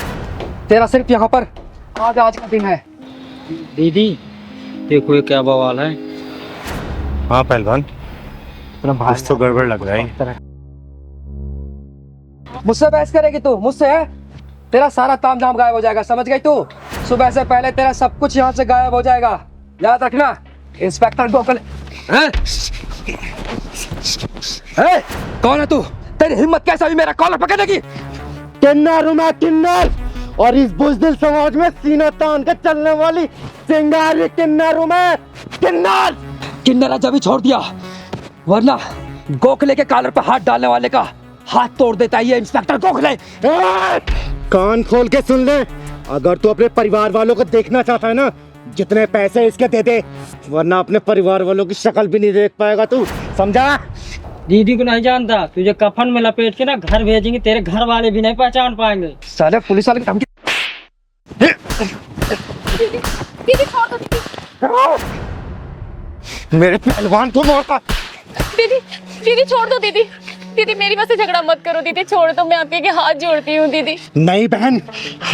तेरा सिर्फ यहाँ पर आज का दिन है। दीदी देखो ये क्या बवाल है। हाँ पहलवान, कुछ तो गड़बड़ लग रहा है। मुझसे बहस करेगी तू? मुझसे है? तेरा सारा तामझाम गायब हो जाएगा, समझ गई तू? सुबह से पहले तेरा सब कुछ यहाँ से गायब हो जाएगा, याद रखना। इंस्पेक्टर गोखले। कौन है तू? तेरी हिम्मत कैसे हुई मेरा कॉलर पकड़ने की? किन्नर हूं मैं, किन्नर, और इस बुज़दिल समाज में सीना तान के चलने वाली चिंगारी किन्नर हूं मैं, किन्नर। किन्नर जब ही छोड़ दिया, वरना गोखले के कॉलर पर हाथ डालने वाले का हाथ तोड़ देता है ये इंस्पेक्टर गोखले। कान खोल के सुन ले, अगर तू अपने परिवार वालों को देखना चाहता है ना, जितने पैसे इसके दे दे, वरना अपने परिवार वालों की शक्ल भी नहीं देख पाएगा तू, समझा? दीदी को नहीं जानता, तुझे कफन में लपेट के ना घर भेजेंगे, तेरे घर वाले भी नहीं पहचान पाएंगे। साले पुलिस वाले की धमकी। दीदी छोड़ दो दीदी। मेरे पहलवान को मारता। दीदी दीदी छोड़ दो दीदी। दीदी मेरी वजह से झगड़ा मत करो दीदी, छोड़ दो, मैं आपके हाथ जोड़ती हूँ दीदी। नहीं बहन,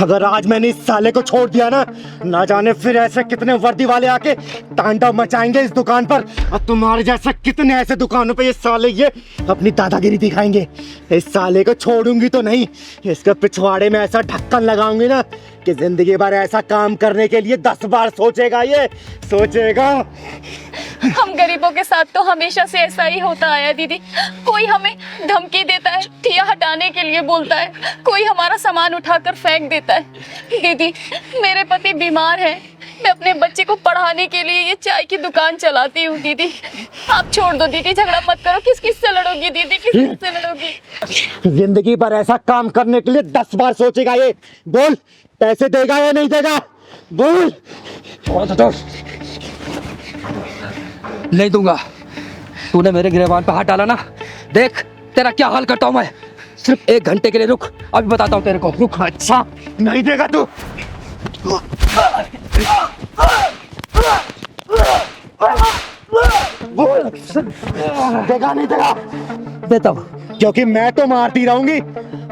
अगर आज मैंने इस साले को छोड़ दिया ना जाने फिर ऐसे कितने वर्दी वाले आके तांडव मचाएंगे इस दुकान पर, और तुम्हारे जैसे कितने ऐसे दुकानों पे ये साले ये अपनी दादागिरी दिखाएंगे। इस साले को छोड़ूंगी तो नहीं, इसके पिछवाड़े में ऐसा ढक्कन लगाऊंगी ना कि जिंदगी भर ऐसा काम करने के लिए 10 बार सोचेगा, ये सोचेगा। हम गरीबों के साथ तो हमेशा से ऐसा ही होता आया दीदी। कोई हमें धमकी देता है, ठिया हटाने के लिए बोलता है, कोई हमारा सामान उठाकर फेंक देता है। दीदी मेरे पति बीमार है, मैं अपने बच्चे को पढ़ाने के लिए ये चाय की दुकान चलाती हूँ। दीदी आप छोड़ दो दीदी, झगड़ा मत करो। किस किस से लड़ोगी दीदी, किस किस से लड़ोगी? जिंदगी भर ऐसा काम करने के लिए 10 बार सोचेगा ये। बोल, पैसे देगा या नहीं देगा? बोल। नहीं दूंगा। तूने मेरे गिरबान पे हाथ डाला ना, देख तेरा क्या हाल करता हूँ मैं। सिर्फ 1 घंटे के लिए रुक, अभी बताता हूँ तेरे को। रुक। अच्छा नहीं देगा तू? बोल, देगा नहीं देगा? देता हूँ। क्योंकि मैं तो मारती रहूंगी,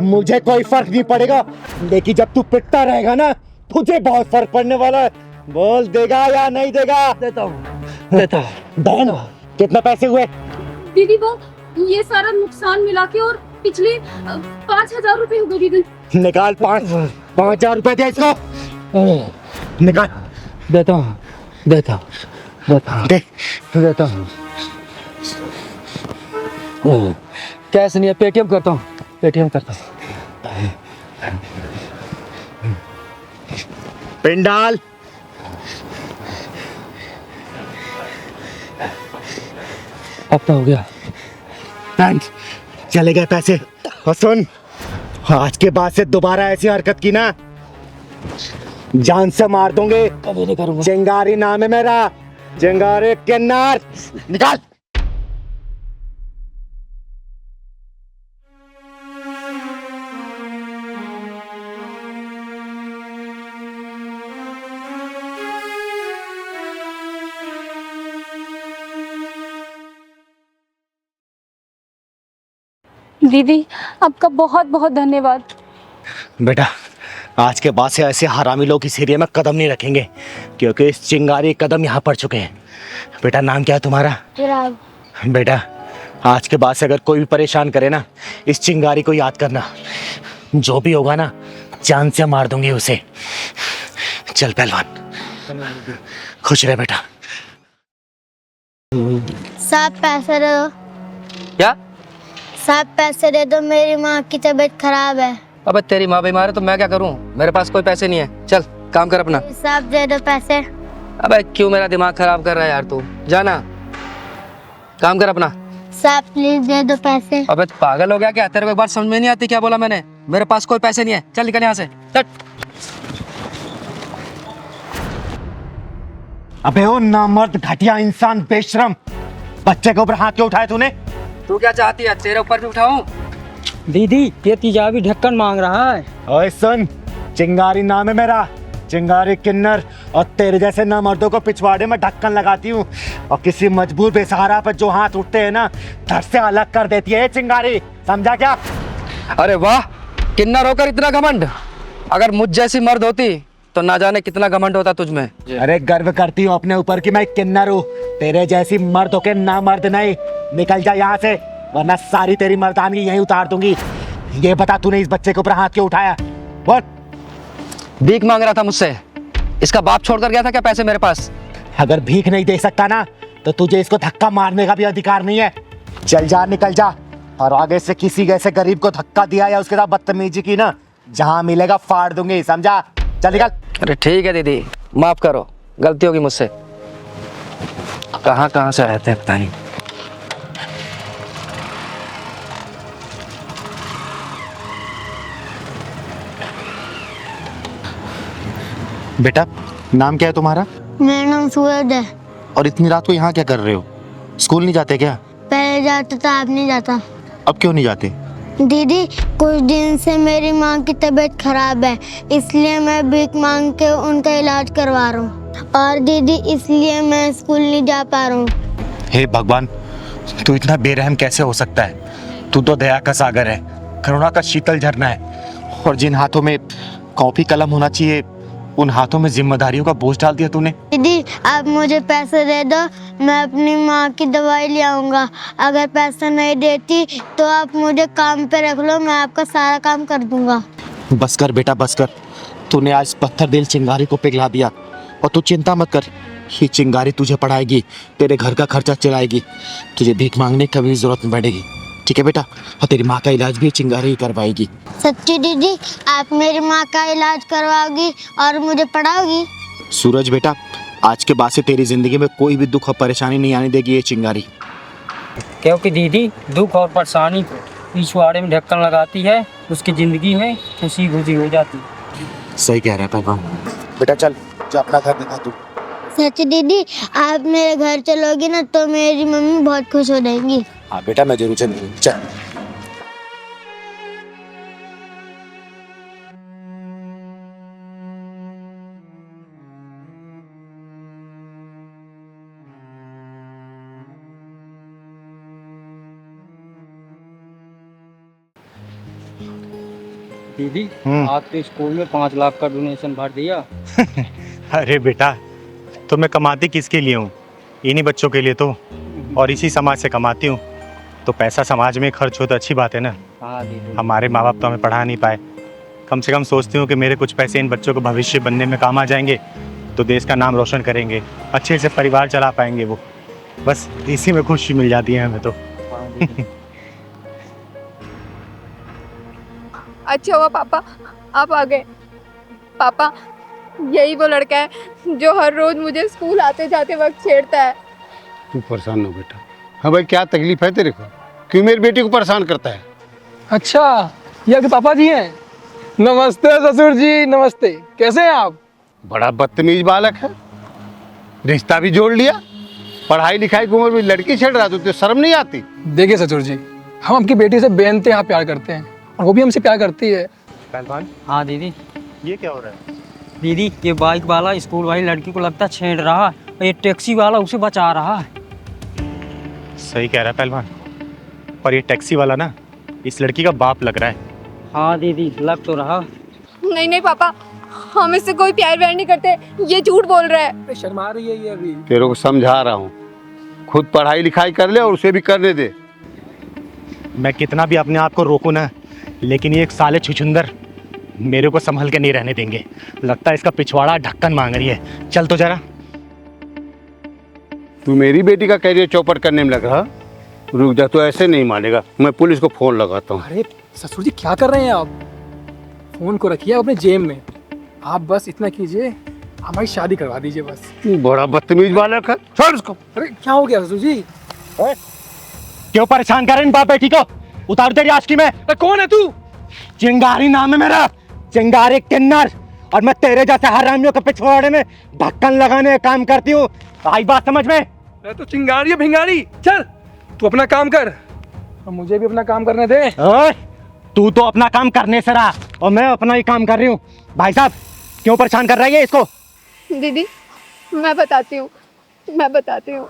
मुझे कोई फर्क नहीं पड़ेगा, लेकिन जब तू पिटता रहेगा ना तुझे बहुत फर्क पड़ने वाला है। बोल, देगा या नहीं देगा? देता हूँ। देता हूँ। बहन कितने पैसे हुए? दीदी वो ये सारा नुकसान मिला के और पिछले 5,000 रुपए हो गए दीदी। निकाल 5,000 रुपए दे इसको, निकाल। देता हूँ। देता हूँ। देता हूँ। दे। देता हूँ। कैश नहीं है, पेटीएम करता हूँ। पेटीएम करता हूँ। पिन डाल। अब तो हो गया। थैंक्स, चले गए पैसे। और सुन, आज के बाद से दोबारा ऐसी हरकत की ना जान से मार दूंगे। कभी नहीं करूंगा। चिंगारी नाम है मेरा, चिंगारी किन्नर। निकाल। दीदी आपका बहुत बहुत धन्यवाद। बेटा, आज के बाद से ऐसे हरामी लोग इस एरिया में कदम नहीं रखेंगे, क्योंकि इस चिंगारी कदम यहाँ पड़ चुके हैं। बेटा नाम क्या है तुम्हारा? चिराग। बेटा आज के बाद से अगर कोई भी परेशान करे ना, इस चिंगारी को याद करना, जो भी होगा ना जान से मार दूंगी उसे। चल पहलवान, खुश रहे बेटा। साहब पैसे दे दो। क्या? साहब पैसे दे दो, मेरी माँ की तबीयत खराब है। अबे तेरी माँ बीमार है तो मैं क्या करूं? मेरे पास कोई पैसे नहीं है। चल काम कर अपना। साहब दे दो पैसे। अबे क्यों मेरा दिमाग खराब कर रहा है यार तू? जाना, काम कर अपना। साहब प्लीज दे दो पैसे। अबे पागल हो गया क्या? तेरे को एक बार समझ में नहीं आती क्या बोला मैंने? मेरे पास कोई पैसे नहीं है। चल निकल यहाँ से। चल। अबे ओ नामर्द, घटिया इंसान, बेशरम, बच्चे के ऊपर हाथ क्यों उठाया तूने? तू क्या चाहती है, तेरे ऊपर भी उठाऊं? दीदी ये तेजाबी ढक्कन मांग रहा है। ओए सुन, चिंगारी नाम है मेरा, चिंगारी किन्नर, और तेरे जैसे नामर्दों को पिछवाड़े में ढक्कन लगाती हूँ, और किसी मजबूर बेसहारा पर जो हाथ उठते हैं ना धड़ से अलग कर देती है ये चिंगारी, समझा क्या? अरे वाह, किन्नर होकर इतना घमंड। अगर मुझ जैसी मर्द होती तो ना जाने कितना घमंड होता तुझ में। अरे गर्व करती हूँ अपने ऊपर कि मैं किन्नर हूँ, तेरे जैसी मर्द होके ना मर्द नहीं। निकल जा यहाँ से, वरना सारी तेरी मर्दानगी यहीं उतार दूंगी। ये बता तूने इस बच्चे के ऊपर हाथ क्यों उठाया? बोल। भीख मांग रहा था मुझसे। इसका बाप छोड़कर गया था क्या पैसे मेरे पास? अगर भीख नहीं दे सकता ना तो तुझे इसको धक्का मारने का भी अधिकार नहीं है। चल जा, निकल जा, और आगे से किसी ऐसे गरीब को धक्का दिया या उसके साथ बदतमीजी की ना, जहाँ मिलेगा फाड़ दूंगी, समझा? चल निकल। अरे ठीक है दीदी, माफ करो, गलती होगी मुझसे। कहाँ कहाँ से आए थे पता नहीं। बेटा नाम क्या है तुम्हारा? मेरा नाम सूरज है। और इतनी रात को यहाँ क्या कर रहे हो? स्कूल नहीं जाते क्या? पहले जाता था, अब नहीं जाता। अब क्यों नहीं जाते? दीदी कुछ दिन से मेरी माँ की तबीयत खराब है, इसलिए मैं भीख मांग के उनका इलाज करवा रहा हूँ। और दीदी इसलिए मैं स्कूल नहीं जा पा रहा हूँ। हे भगवान, तू इतना बेरहम कैसे हो सकता है? तू तो दया का सागर है, करुणा का शीतल झरना है, और जिन हाथों में कॉपी कलम होना चाहिए उन हाथों में जिम्मेदारियों का बोझ डाल दिया तूने। दीदी आप मुझे पैसे दे दो, मैं अपनी माँ की दवाई ले आऊँगा। अगर पैसा नहीं देती तो आप मुझे काम पे रख लो, मैं आपका सारा काम कर दूंगा। बस कर बेटा बस कर, तूने आज पत्थर दिल चिंगारी को पिघला दिया। और तू चिंता मत कर, ये चिंगारी तुझे पढ़ाएगी, तेरे घर का खर्चा चलाएगी, तुझे भीख मांगने की भी जरूरत नहीं पड़ेगी। ठीक है बेटा? और तेरी माँ का इलाज भी चिंगारी ही करवाएगी। सच्ची दीदी आप मेरी माँ का इलाज करवाओगी और मुझे पढ़ाओगी? सूरज बेटा, आज के बाद से तेरी जिंदगी में कोई भी दुख और परेशानी नहीं आने देगी ये चिंगारी। क्योंकि दीदी दुख और परेशानी को पिछवाड़े में ढक्कन लगाती है, उसकी जिंदगी में खुशी खुशी हो जाती है। सही कह रहा है पहलवान। बेटा चल जा अपना घर दिखा तू। सच्ची दीदी आप मेरे घर चलोगी ना तो मेरी मम्मी बहुत खुश हो जाएंगी। हाँ बेटा मैं जरूर चलूंगी, चल। दीदी आपके स्कूल में 5 लाख का डोनेशन भर दिया। अरे बेटा, तो मैं कमाती किसके लिए हूँ? इन्हीं बच्चों के लिए तो, और इसी समाज से कमाती हूँ। तो पैसा समाज में खर्च हो तो अच्छी बात है ना। हाँ दीदी। हमारे माँ बाप तो हमें पढ़ा नहीं पाए, कम से कम सोचती हूँ कि मेरे कुछ पैसे इन बच्चों को भविष्य बनने में काम आ जाएंगे, तो देश का नाम रोशन करेंगे, अच्छे से परिवार चला पाएंगे वो। बस इसी में खुशी मिल जाती है हमें तो। अच्छा हुआ पापा आप आ गए। पापा यही वो लड़का है जो हर रोज मुझे स्कूल आते जाते वक्त छेड़ता है। तू परेशान हो बेटा। हाँ भाई क्या तकलीफ है तेरे को? क्यों मेरी बेटी को परेशान करता है? अच्छा ये आपके पापा जी हैं? नमस्ते ससुर जी, नमस्ते। कैसे हैं आप? बड़ा बदतमीज बालक है, रिश्ता भी जोड़ लिया। पढ़ाई लिखाई की उम्र में लड़की छेड़ रहा, तो शर्म नहीं आती? देखिए ससुर जी, हम आपकी बेटी से बेइंतहा प्यार करते हैं और वो भी हमसे प्यार करती है। पहलवान हाँ दीदी। ये क्या हो रहा है? दीदी ये बाइक वाला स्कूल वाली लड़की को लगता छेड़ रहा है, और ये टैक्सी वाला उसे बचा रहा है। सही कह रहा है पहलवान, और ये टैक्सी वाला ना इस लड़की का बाप लग रहा है। हाँ दीदी लग तो रहा। नहीं नहीं पापा, हम इससे कोई प्यार व्यार नहीं करते, ये झूठ बोल रहा है। शर्मा रही है ये अभी। तेरे को समझा रहा हूँ, खुद पढ़ाई लिखाई कर ले और उसे भी करने दे। मैं कितना भी अपने आप को रोकूं ना, लेकिन ये एक साले छुछुंदर मेरे को संभल के नहीं रहने देंगे। लगता है इसका पिछवाड़ा ढक्कन मांग रही है। चल तो जरा। तू मेरी बेटी का करियर चौपट करने में लग रहा? रुक जा, तो ऐसे नहीं मानेगा, मैं पुलिस को फोन लगाता हूँ। अरे ससुर जी क्या कर रहे हैं आप? फोन को रखिए अपने जेब में। आप बस इतना कीजिए, हमारी शादी करवा दीजिए बस। तू बड़ा बदतमीज बालक है, छोड़ उसको। अरे क्या हो गया ससुर जी? क्यों परेशान कर रहे हैं बाप बेटी को? उतार तेरी आशिकी में। कौन है तू? चिंगारी नाम है मेरा, चिंगारी किन्नर, और मैं तेरे जैसे हरामियों के पिछवाड़े में ढक्कन लगाने का काम करती हूँ। आई बात समझ में? मैं तो चिंगारी है भिंगारी। चल तू अपना काम कर और मुझे भी अपना काम करने दे। तू तो अपना काम करने से रहा और मैं अपना ही काम कर रही हूँ। भाई साहब क्यों परेशान कर रही है इसको? दीदी मैं बताती हूँ, मैं बताती हूँ।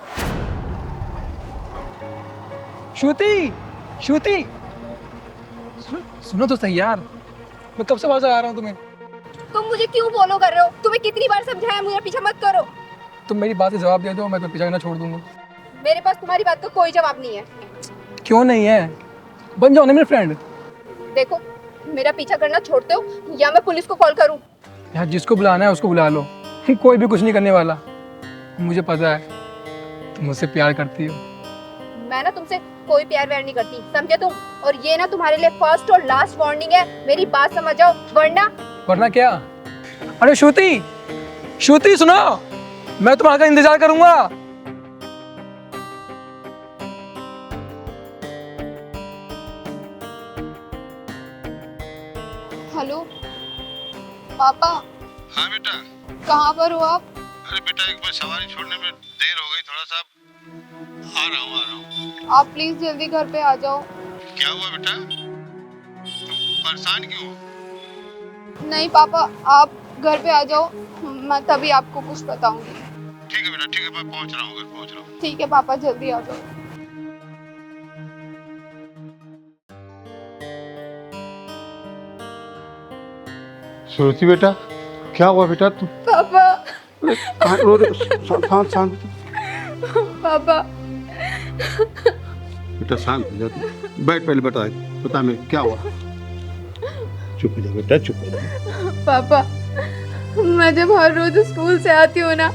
श्रुति, श्रुति सुनो तो सही यार, मैं कब से आवाज आ रहा हूँ तुम्हें। तुम मुझे क्यों फॉलो कर रहे हो? तुम्हें कितनी बार समझाया मुझे पीछा मत करो। तुम मेरी बात से जवाब दे दो, मैं तो पीछा ना छोड़ दूंगा। मेरे पास तुम्हारी बात का कोई जवाब नहीं है। क्यों नहीं है? बन जाओ ना मेरे फ्रेंड। देखो मेरा पीछा करना छोड़ते हो या मैं पुलिस को कॉल करूं? यार जिसको बुलाना है उसको बुला लो, कोई भी कुछ नहीं करने वाला। मुझे पता है तुम मुझसे प्यार करती हो। मैं ना तुमसे कोई प्यार व्यार नहीं करती, समझे तुम? और ये ना तुम्हारे लिए फर्स्ट और लास्ट वार्निंग है, मेरी बात समझ जाओ वरना क्या? अरे श्रुति, श्रुति सुनो, मैं तुम्हारा इंतजार करूंगा। हेलो पापा। हाँ बेटा। कहाँ पर हो आप? अरे बेटा एक बार सवारी छोड़ने में देर हो गई, थोड़ा सा आ रहा हूँ। आप प्लीज जल्दी घर पे आ जाओ। क्या हुआ बेटा? परेशान क्यों? नहीं पापा आप घर पे आ जाओ, मैं तभी आपको कुछ बताऊंगी। ठीक है बेटा, ठीक है, मैं पहुंच रहा हूँ, घर पहुंच रहा हूँ। ठीक है पापा जल्दी आ जाओ। श्रुति बेटा, क्या हुआ बेटा? तू पापा, कहाँ रो रही? शांत शांत पापा, बेटा, शांत हो जा तू। बैठ पहले, बता मैं क्या हुआ। चुप हो जा बेटा, चुप हो जा। पापा, मैं जब हर रोज स्कूल से आती हूँ ना,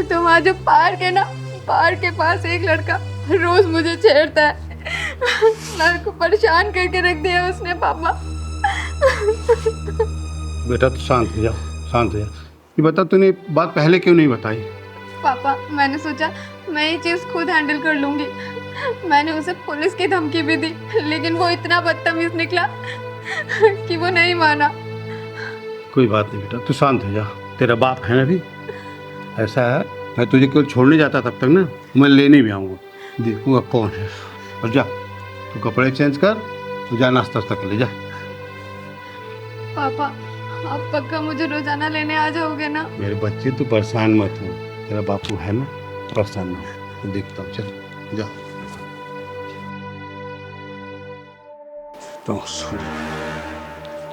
तो वहाँ जो पार्क है ना, पार्क के पास एक लड़का रोज मुझे छेड़ता है। मेरे को परेशान करके रख दिया उसने पापा। बेटा तू शांत हो जा, शांत हो जा। ये बता, तूने बात पहले क्यों नहीं बताई? पापा, मैंने सोचा मैं ये चीज़ खुद हैंडल कर लूँगी। मैंने उसे पुलिस की धमकी भी दी, लेकिन वो इतना बदतमीज निकला कि वो नहीं माना। कोई बात नहीं बेटा, तू शांत हो जा। तेरा बाप है ना भी, ऐसा है, मैं तुझे केवल छोड़ने जाता तब तक ना, मैं लेने भी आऊँगा, देखूँगा कौन है। और जा तू कपड़े चेंज कर, तू जा नाश्ता कर ले जा। पापा, आप पक्का मुझे रोजाना लेने आ जाओगे ना? मेरे बच्चे तू परेशान मत हो, तेरा बापू है ना, परेशान ना हो। देखता हूँ, चल जा। तो सुन,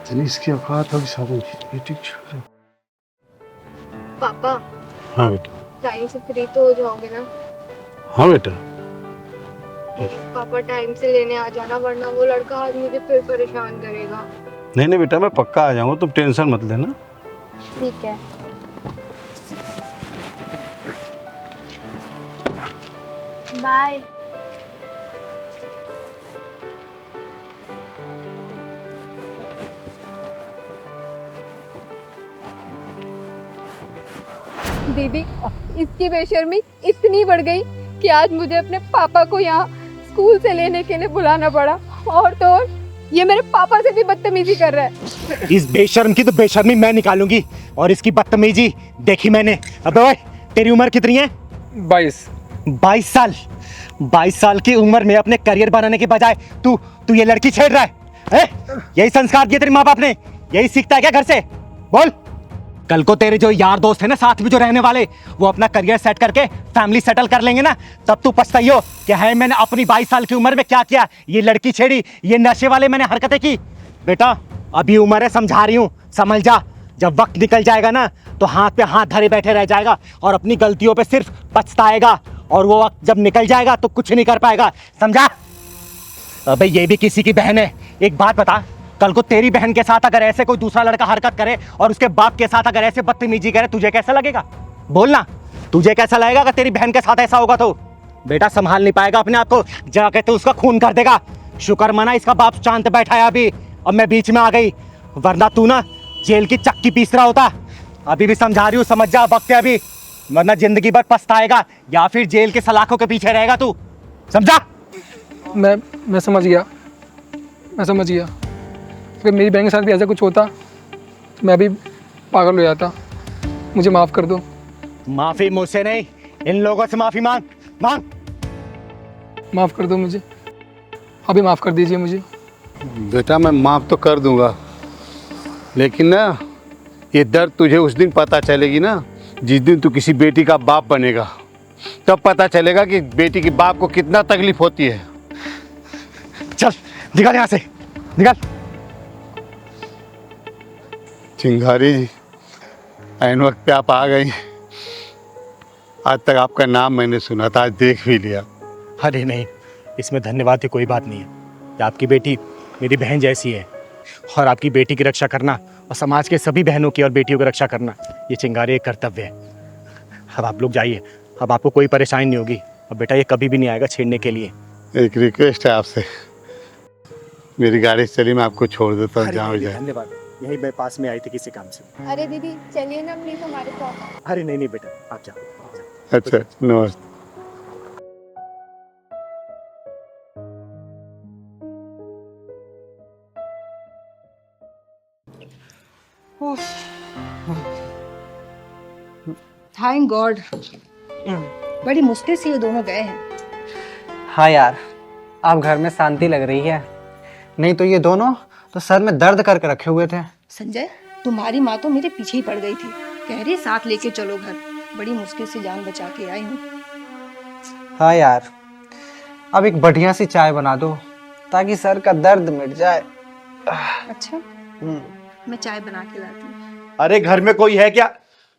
इतनी इसकी औकात होगी साधन की, ठीक है। पापा, हाँ बेटा। टाइम से फ्री तो हो जाओगे ना? हाँ बेटा। पापा टाइम से लेने आ जाना, वरना वो लड़का आज मुझे फिर परेशान करेगा। नहीं नहीं बेटा, मैं पक्का आ जाऊँगा, तुम टेंशन मत लेना। ठीक है। बाय। दीदी, इसकी बेशर्मी इतनी बढ़ गई कि आज मुझे अपने पापा को यहाँ स्कूल से लेने के लिए बुलाना पड़ा। और तो और ये मेरे पापा से भी बदतमीजी कर रहा है। इस बेशर्म की तो बेशर्मी मैं निकालूंगी, और इसकी बदतमीजी देखी मैंने। अबे ओए, तेरी उम्र कितनी है? 22 साल। 22 साल की उम्र में अपने करियर बनाने के बजाय तू ये लड़की छेड़ रहा है? यही संस्कार दिए तेरे माँ बाप ने? यही सीखता है क्या घर से? बोल। कल को तेरे जो यार दोस्त है ना, साथ में जो रहने वाले, वो अपना करियर सेट करके फैमिली सेटल कर लेंगे ना, तब तू पछताइयो कि है मैंने अपनी 22 साल की उम्र में क्या किया। ये लड़की छेड़ी, ये नशे वाले मैंने हरकतें की। बेटा अभी उम्र है, समझा रही हूँ, समझ जा। जब वक्त निकल जाएगा ना, तो हाथ पे हाथ धरे बैठे रह जाएगा और अपनी गलतियों पे सिर्फ पछताएगा, और वो वक्त जब निकल जाएगा तो कुछ नहीं कर पाएगा, समझा? अबे ये भी किसी की बहन है। एक बात बता, कल को तेरी बहन के साथ अगर ऐसे कोई दूसरा लड़का हरकत करे और उसके बाप के साथ अगर ऐसे बदतमीजी करे, तुझे कैसा लगेगा? बोलना, तुझे कैसा लगेगा अगर तेरी बहन के साथ ऐसा होगा? तो बेटा संभाल नहीं पाएगा अपने आप को, जाके तो उसका खून कर देगा। शुक्र मना इसका बाप शांत बैठा है अभी, अब मैं बीच में आ गई, वरना तू ना जेल की चक्की पीस रहा होता। अभी भी समझा रही हूँ, समझ जा, वक्त है अभी, वरना जिंदगी भर पछताएगा या फिर जेल के सलाखों के पीछे रहेगा तू, समझा? मैं समझ गया, मैं समझ गया। अगर मेरी बहन के साथ भी ऐसा कुछ होता तो मैं भी पागल हो जाता। मुझे माफ़ कर दो। माफी मुझसे नहीं, इन लोगों से माफी मांग। माफ़ कर दो मुझे, अभी माफ़ कर दीजिए मुझे। बेटा मैं माफ़ तो कर दूंगा, लेकिन ना ये दर्द तुझे उस दिन पता चलेगी ना, जिस दिन तू किसी बेटी का बाप बनेगा, तब पता चलेगा कि बेटी के बाप को कितना तकलीफ होती है। चल निकल यहाँ से, निकल। चिंगारी जी, ऐन वक्त पे आप आ गई। आज तक आपका नाम मैंने सुना था, आज देख भी लिया। अरे नहीं, इसमें धन्यवाद की कोई बात नहीं है। कि आपकी बेटी मेरी बहन जैसी है, और आपकी बेटी की रक्षा करना और समाज के सभी बहनों की और बेटियों की रक्षा करना, ये चिंगारी एक कर्तव्य है। अब आप लोग जाइए, अब आपको कोई परेशानी नहीं होगी। अब बेटा ये कभी भी नहीं आएगा छेड़ने के लिए। एक रिक्वेस्ट है आपसे, मेरी गाड़ी चली, मैं आपको छोड़ देता हूँ, जहाँ जाए। धन्यवाद, यही मैं पास में आई थी किसी काम से। अरे दीदी चलिए ना प्लीज हमारे साथ। अरे नहीं बेटा, आप जाओ। अच्छा नमस्ते। थैंक गॉड, बड़ी मुश्किल से ये दोनों गए हैं। हाँ यार, अब घर में शांति लग रही है, नहीं तो ये दोनों तो सर में दर्द करके रखे हुए थे। संजय, तुम्हारी माँ तो मेरे पीछे ही पड़ गई थी, कह रही साथ लेके चलो घर। बड़ी मुश्किल से जान बचा के आई हूँ। हाँ यार, अब एक बढ़िया सी चाय बना दो ताकि सर का दर्द मिट जाए। अच्छा, मैं चाय बना के लाती हूँ। अरे घर में कोई है क्या?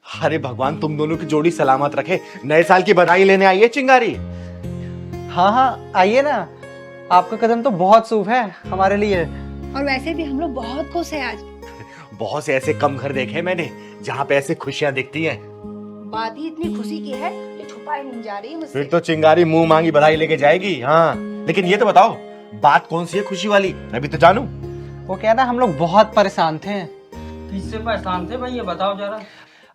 अरे भगवान तुम दोनों की जोड़ी सलामत रखे। नए साल की बधाई लेने आई है चिंगारी। हाँ हाँ आइए ना, आपका कदम तो बहुत शुभ है हमारे लिए। और वैसे भी हम लोग बहुत खुश हैं आज। बहुत से ऐसे कम घर देखे मैंने जहाँ पे ऐसे खुशियां दिखती हैं। बात ही इतनी खुशी की है जो छुपाई नहीं जा रही मुझसे। फिर तो चिंगारी मुंह मांगी बधाई लेके जाएगी। हाँ लेकिन ये तो बताओ बात कौन सी है खुशी वाली, मैं भी तो जानूं। वो कह रहा हम लोग बहुत परेशान थे। किससे परेशान थे भाई, ये बताओ जरा।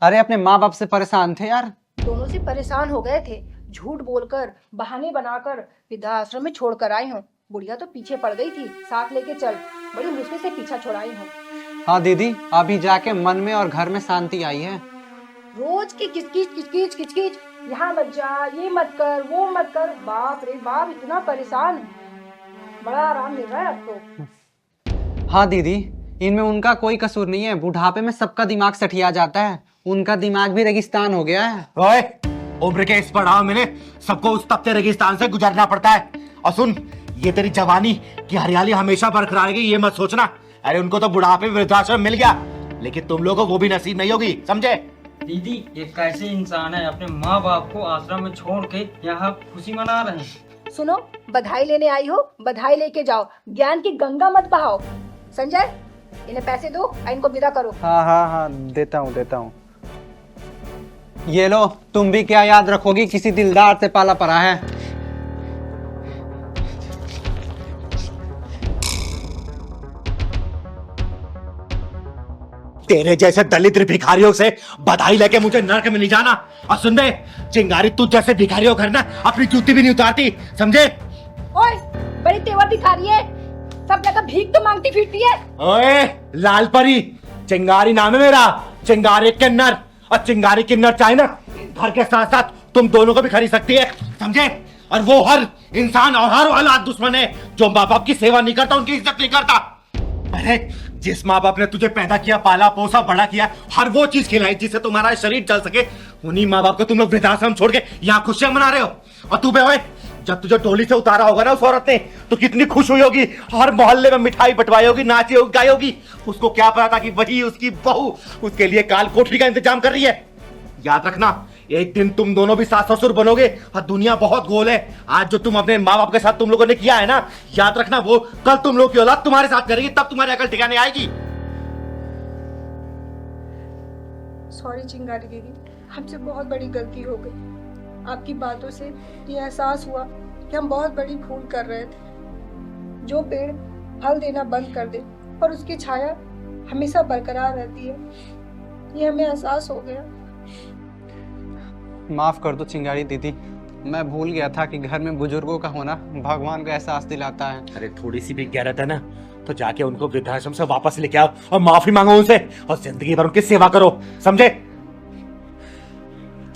अरे अपने माँ बाप से परेशान थे यार। दोनों से परेशान हो गए थे, झूठ बोलकर बहाने बनाकर वृद्धाश्रम में छोड़कर आई हूँ। बुढ़िया तो पीछे पड़ गई थी, साथ लेके चल, बड़ी मुश्किल से पीछा छुड़ाई हूँ। हाँ दीदी, अभी जाके मन में और घर में शांति आई है। रोज की किचकिच, यहाँ मत जा, ये मत कर, वो मत कर, बाप रे बाप इतना परेशान। बड़ा आराम मिल रहा है अब तो। हाँ दीदी, इनमें उनका कोई कसूर नहीं है। बुढ़ापे में सबका दिमाग सठिया जाता है, उनका दिमाग भी रेगिस्तान हो गया है। ओए, उम्र के इस पड़ाव में सबको उस तपते रेगिस्तान से गुजरना पड़ता है। और सुन, ये तेरी जवानी की हरियाली हमेशा बरकरार रहेगी ये मत सोचना। अरे उनको तो बुढ़ापे में वृद्धाश्रम मिल गया, लेकिन तुम लोगों को वो भी नसीब नहीं होगी, समझे? दीदी ये कैसे इंसान है, अपने माँ बाप को आश्रम में छोड़ के यहाँ खुशी मना रहे हैं। सुनो, बधाई लेने आई हो, बधाई लेके जाओ, ज्ञान की गंगा मत बहाओ। संजय, इन्हें पैसे दो और इनको विदा करो। हाँ हाँ हाँ, देता हूँ। ये लो, तुम भी क्या याद रखोगी, किसी दिलदार से पाला पड़ा है। तेरे जैसे दलित भिखारियों से बधाई लेके मुझे नरक में नहीं जाना। और सुन बे चिंगारी, तू जैसे भिखारियों घर ना अपनी जूती भी नहीं उतारती, समझे? ओए, बड़ी तेवर दिखारी है, सब जगह भीख तो मांगती फिरती है। ओए लाल परी, चिंगारी नाम है मेरा, चिंगारी किन्नर। और चिंगारी किन्नर चाहे ना घर के साथ साथ तुम दोनों को भी खरीद सकती है, समझे? और वो हर इंसान और हर औलाद दुश्मन है जो माँ बाप की सेवा नहीं करता, उनकी इज्जत नहीं करता। अरे जिस माँ बाप ने तुझे पैदा किया, पाला पोसा, बड़ा किया, हर वो चीज खिलाई जिससे तुम्हारा शरीर चल सके, उन्हीं माँ बाप को तुम लोग वृद्धाश्रम छोड़ के यहाँ खुशियां मना रहे हो। और तू बे ओए, जब तुझे टोली से उतारा होगा ना उस औरत ने, तो कितनी खुश हुई होगी, हर मोहल्ले में मिठाई बंटवाई होगी, नाची होगी, गाई होगी। उसको क्या पता था कि वही उसकी बहू उसके लिए काल कोठरी का इंतजाम कर रही है। याद रखना, एक दिन तुम दोनों भी सास ससुर बनोगे और दुनिया बहुत गोल है। आज जो तुम अपने माँ बाप के साथ तुम लोगों ने किया है ना, याद रखना वो कल तुम लोग की औलाद तुम्हारे साथ करेगी, तब तुम्हारी अकल ठिकाने आएगी। सॉरी चिंगारी दीदी, हमसे बहुत बड़ी गलती हो गई। आपकी बातों से ये एहसास हुआ कि हम बहुत बड़ी भूल कर रहे थे। जो पेड़ फल देना बंद कर दे पर उसकी छाया हमेशा बरकरार रहती है, ये हमें एहसास हो गया। माफ कर दो चिंगारी दीदी, मैं भूल गया था कि घर में बुजुर्गों का होना भगवान को एहसास दिलाता है। अरे थोड़ी सी भी गैरत है ना तो जाके उनको वृद्धाश्रम से वापस लेके आओ और माफी मांगो उनसे और जिंदगी भर उनकी सेवा करो, समझे?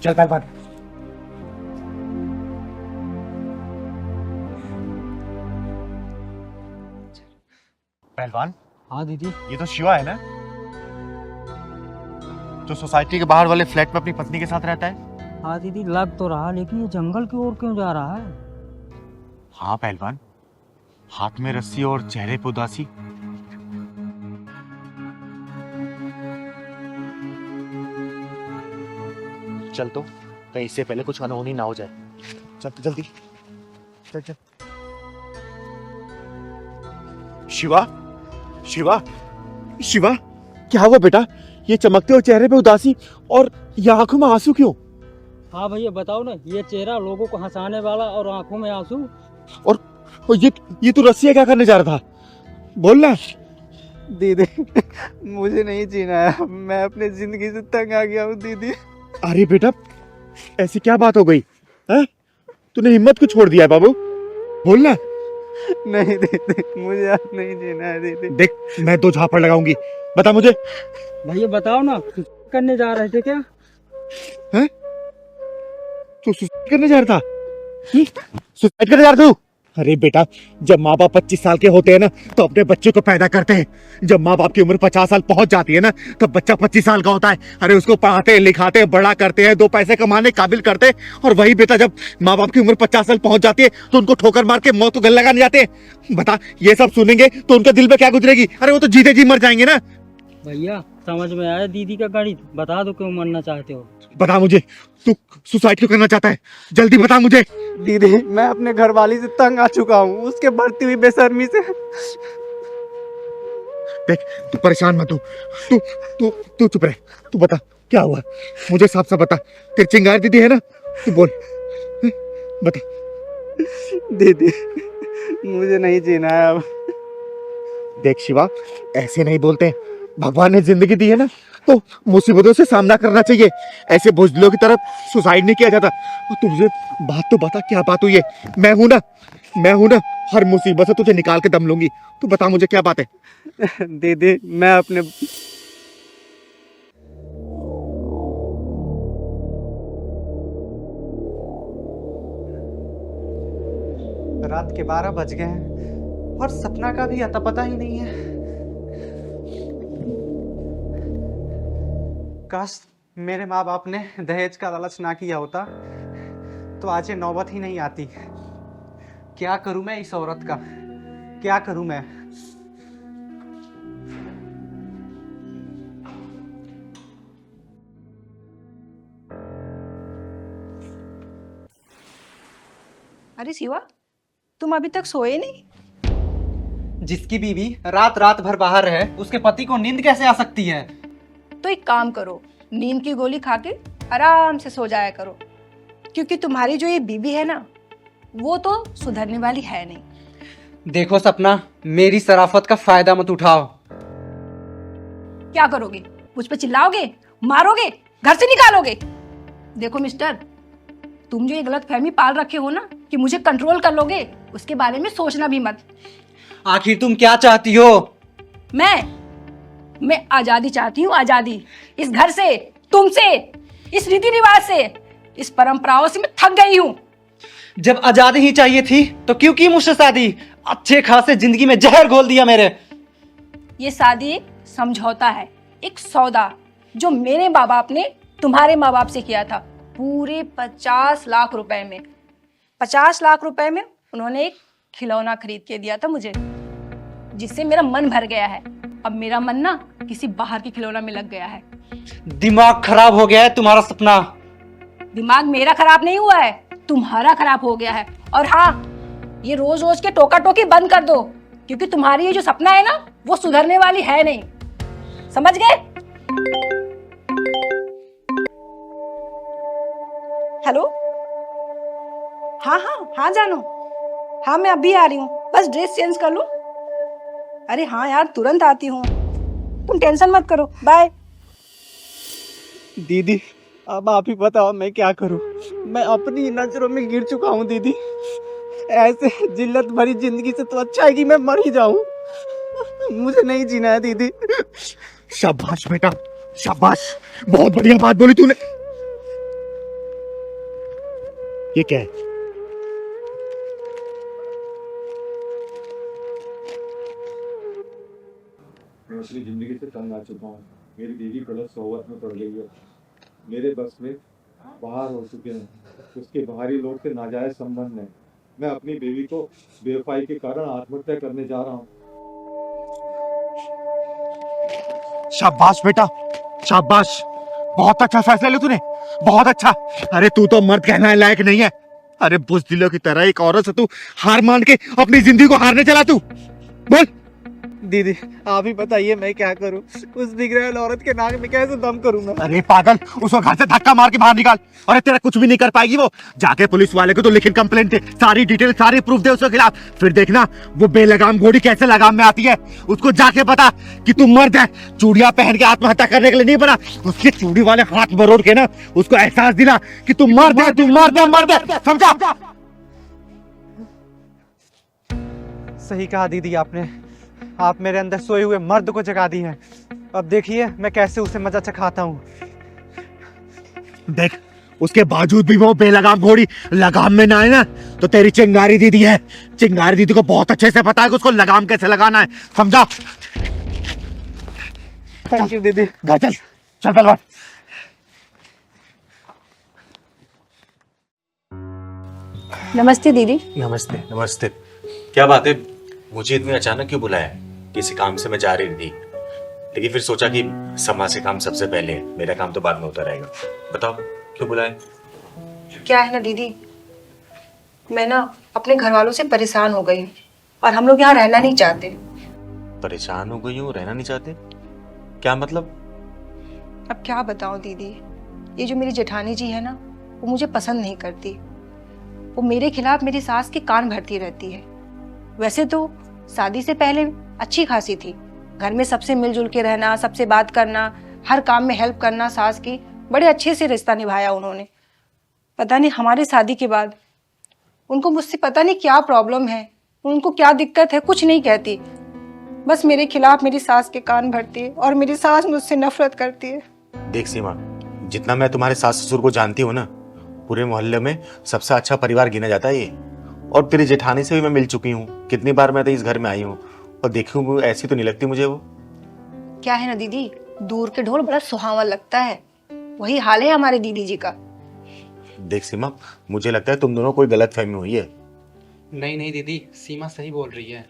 चल पहलवान। पहलवान। हाँ दीदी। ये तो शिवा है ना, जो सोसाइटी के बाहर वाले फ्लैट में अपनी पत्नी के साथ रहता है? हाँ दीदी, लग तो रहा, लेकिन ये जंगल की ओर क्यों जा रहा है? हाँ पहलवान, हाथ में रस्सी और चेहरे पे उदासी। चल तो, कहीं इससे पहले कुछ अनहोनी ना हो जाए। चल जल्दी चल चल। शिवा, शिवा, शिवा, क्या हुआ बेटा? ये चमकते हुए चेहरे पे उदासी और ये आंखों में आंसू क्यों? हाँ भैया बताओ ना, ये चेहरा लोगों को हंसाने वाला और आंखों में आंसू। और ये तू रस्सियाँ क्या करने जा रहा था? बोल ना। दीदी मुझे नहीं जीना है, मैं अपने जिंदगी से तंग आ गया हूँ दीदी। अरे बेटा, ऐसी क्या बात हो गई है? तूने हिम्मत को छोड़ दिया है बाबू, बोल ना। नहीं दीदी, मुझे अब नहीं जीना है दीदी। देख, मैं 2 झापड़ लगाऊंगी, बता मुझे। भैया बताओ ना, करने जा रहे थे क्या? हैं? तू सुसाइड करने जा रहा था? सुसाइड करने जा रहा तू? अरे बेटा, जब माँ बाप 25 साल के होते हैं ना तो अपने बच्चे को पैदा करते हैं। जब माँ बाप की उम्र 50 साल पहुंच जाती है ना तब बच्चा 25 साल का होता है। अरे उसको पढ़ाते लिखाते बड़ा करते हैं, 2 पैसे कमाने काबिल करते हैं। और वही बेटा जब माँ बाप की उम्र 50 साल पहुंच जाती है तो उनको ठोकर मार के मौत को गले लगाने जाते हैं। बता, ये सब सुनेंगे तो उनके दिल में क्या गुजरेगी? अरे वो तो जीते जी मर जाएंगे ना। भैया समझ में आया दीदी का गणित, बता दो क्यों मरना चाहते हो। बता मुझे, तू सुसाइड क्यों करना चाहता है? जल्दी बता मुझे। दीदी मैं अपने घर वाली से तंग आ चुका हूँ, उसके बढ़ती हुई बेशर्मी से। देख, तू परेशान मत हो, तू तू तू चुप रह। तू बता क्या हुआ, मुझे साफ साफ बता। तेरी चिंगार दीदी है ना, तू बोल, बता। दीदी मुझे नहीं जीना है अब। देख शिवा, ऐसे नहीं बोलते हैं। भगवान ने जिंदगी दी है ना, तो मुसीबतों से सामना करना चाहिए। ऐसे बुजदिलों की तरफ सुसाइड नहीं किया जाता। और तुझे बात तो बता, क्या बात हुई है? मैं हूं ना, हर मुसीबत से तुझे निकाल के दम लूंगी। तू बता मुझे क्या बात है। दीदी मैं अपने रात के 12 बज गए हैं और सपना का भी अता पता ही नहीं है। काश मेरे माँ बाप ने दहेज का लालच ना किया होता तो आज ये नौबत ही नहीं आती। क्या करूं मैं इस औरत का, क्या करूं मैं? अरे शिवा, तुम अभी तक सोए नहीं? जिसकी बीवी रात रात भर बाहर रहे उसके पति को नींद कैसे आ सकती है? तो एक काम करो, नींद की गोली खा के आराम से सो जाया करो, क्योंकि तुम्हारी जो ये बीवी है ना, वो तो सुधरने वाली है नहीं। देखो सपना, मेरी शराफत का फायदा मत उठाओ। क्या करोगे? मुझ पे चिल्लाओगे, मारोगे, घर से निकालोगे? देखो मिस्टर, तुम जो ये गलत फहमी पाल रखे हो ना कि मुझे कंट्रोल कर लोगे, उसके बारे में सोचना भी मत। आखिर तुम क्या चाहती हो? मैं आजादी चाहती हूँ, आजादी। इस घर से, तुमसे, इस रीति रिवाज से, इस परंपराओं से मैं थक गई हूँ। जब आजादी ही चाहिए थी तो क्यों की मुझसे शादी? अच्छे खासे जिंदगी में जहर घोल दिया मेरे। ये शादी एक समझौता है, एक सौदा, जो मेरे माँ बाप ने तुम्हारे माँ बाप से किया था, पूरे 50 लाख रुपए में। 50 लाख रुपए में उन्होंने एक खिलौना खरीद के दिया था मुझे, जिससे मेरा मन भर गया है। अब मेरा मन ना किसी बाहर के खिलौना में लग गया है। दिमाग खराब हो गया है तुम्हारा सपना। दिमाग मेरा खराब नहीं हुआ है, तुम्हारा खराब हो गया है। और हाँ, ये रोज रोज के टोका टोकी बंद कर दो, क्योंकि तुम्हारी ये जो सपना है ना, वो सुधरने वाली है नहीं। समझ गए? हेलो, हाँ जानो, हाँ मैं अभी आ रही हूँ, बस ड्रेस चेंज कर लूं। अरे हाँ यार, तुरंत आती हूँ, तुम टेंशन मत करो, बाय। दीदी अब आप ही बताओ मैं क्या करूं? मैं अपनी नजरों में गिर चुका हूं दीदी। ऐसे जिल्लत भरी जिंदगी से तो अच्छा है कि मैं मर ही जाऊं। मुझे नहीं जीना है दीदी। शाबाश बेटा, शाबाश, बहुत बढ़िया बात बोली तूने। ये क्या है? मैं अपनी जिंदगी से तंग आ चुका हूँ। मेरी बीवी गलत सोहबत में पड़ गई है, मेरे बस में बाहर हो चुके हैं, उसके बाहरी लोग से नाजायज संबंध है। मैं अपनी बीवी को बेवफाई के कारण आत्महत्या करने जा रहा हूँ। शाबाश बेटा, शाबाश, बहुत अच्छा फैसला लिया तूने, बहुत अच्छा। अरे तू तो मर्द कहना लायक नहीं है। अरे बुज़दिलों की तरह एक औरत से तू हार मान के अपनी जिंदगी को हारने चला तू। बोल दीदी आप ही बताइए मैं क्या करूं? उस बिगड़ैल औरत के नाक में कैसे दम करूंगा? अरे पागल, उसको घर से धक्का मार के बाहर निकाल। अरे तेरा कुछ भी नहीं कर पाएगी वो। जाके पुलिस वाले को तो लिखित कंप्लेंट दे, सारी डिटेल, सारी प्रूफ दे उसके खिलाफ। फिर देखना वो बेलगाम घोड़ी कैसे लगाम में आती है। उसको जाके बता कि तू मर्द है, चूड़ियां पहन के आत्महत्या करने के लिए नहीं बना। उसके चूड़ी वाले हाथ मरोड़ के ना उसको एहसास दिला कि तू मर्द है, तू मर्द है, मर्द है, समझा? सही कहा दीदी आपने, आप मेरे अंदर सोए हुए मर्द को जगा दी हैं। अब देखिए मैं कैसे उसे मजा चखाता हूँ। देख, उसके बावजूद भी वो बेलगाम घोड़ी लगाम में ना आए ना, तो तेरी चिंगारी दीदी है, चिंगारी दीदी को बहुत अच्छे से पता है कि उसको लगाम कैसे लगाना है, समझा? थैंक यू दीदी। चल चल चल पहलवान। नमस्ते दीदी। नमस्ते। नमस्ते। क्या बात है, मुझे इतनी अचानक क्यों बुलाया? किसी काम से मैं जा रही थी। लेकिन फिर सोचा कि समाज से काम सबसे पहले है, मेरा काम तो बाद में होता रहेगा। बताओ क्यों बुलाए? क्या है ना दीदी, मैं ना अपने घर वालों से परेशान हो गई हूँ और हम लोग यहाँ रहना नहीं चाहते। परेशान हो गई हूँ, रहना नहीं चाहते? क्या मतलब? अब क्या बताऊँ दीदी, ये जो मेरी जेठानी जी है ना, वो मुझे पसंद नहीं करती। वो मेरे खिलाफ मेरी सास के कान भरती रहती है। वैसे तो शादी से पहले अच्छी खासी थी, घर में सबसे मिलजुल के रहना, सबसे बात करना, हर काम में हेल्प करना सास की, बड़े अच्छे से रिश्ता निभाया उन्होंने। पता नहीं हमारी शादी के बाद उनको मुझसे पता नहीं क्या प्रॉब्लम है, उनको क्या दिक्कत है, कुछ नहीं कहती, बस मेरे खिलाफ मेरी सास के कान भरती है और मेरी सास मुझसे नफरत करती है। देख सीमा, जितना मैं तुम्हारे सास ससुर को जानती हूँ ना, पूरे मोहल्ले में सबसे अच्छा परिवार गिना जाता है ये। और तेरी जेठानी से भी मैं मिल चुकी हूँ, कितनी बार मैं तो इस घर में आई हूँ और देखी हूँ, ऐसी तो नहीं लगती मुझे वो। क्या है ना दीदी, दूर के ढोल बड़ा सुहावा लगता है, वही हाल है हमारे दीदी जी का। देख सीमा, मुझे लगता है तुम दोनों कोई गलतफहमी हुई है। नहीं नहीं दीदी, सीमा सही बोल रही है।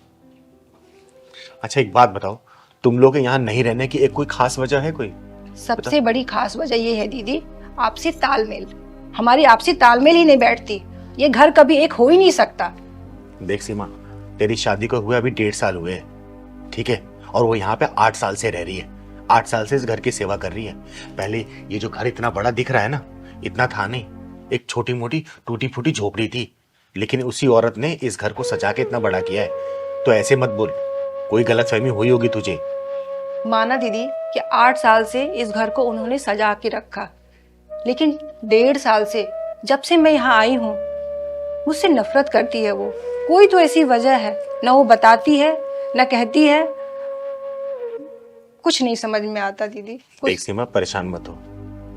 अच्छा एक बात बताओ, तुम लोग के यहाँ नहीं रहने की एक कोई खास वजह है कोई? सबसे बड़ी खास वजह ये है दीदी, आपसी तालमेल। हमारी आपसी तालमेल ही नहीं बैठती, ये घर कभी एक हो ही नहीं सकता। देख सीमा, तेरी शादी को हुए अभी 1.5 साल हुए, ठीक है, और वो यहाँ पे 8 साल से रह रही है, 8 साल से इस घर की सेवा कर रही है। पहले ये जो घर इतना बड़ा दिख रहा है ना, इतना था नहीं, एक छोटी मोटी टूटी फूटी झोपड़ी थी, लेकिन उसी औरत ने इस घर को सजा के इतना बड़ा किया है। तो ऐसे मत बोल, कोई गलतफहमी हुई होगी तुझे। माना दीदी कि 8 साल से इस घर को उन्होंने सजा के रखा, लेकिन 1.5 साल से जब से मैं यहाँ आई हूँ मुझसे नफरत करती है वो। कोई तो ऐसी वजह है, ना वो बताती है ना कहती है, कुछ नहीं समझ में आता दीदी। देख सीमा, परेशान मत हो,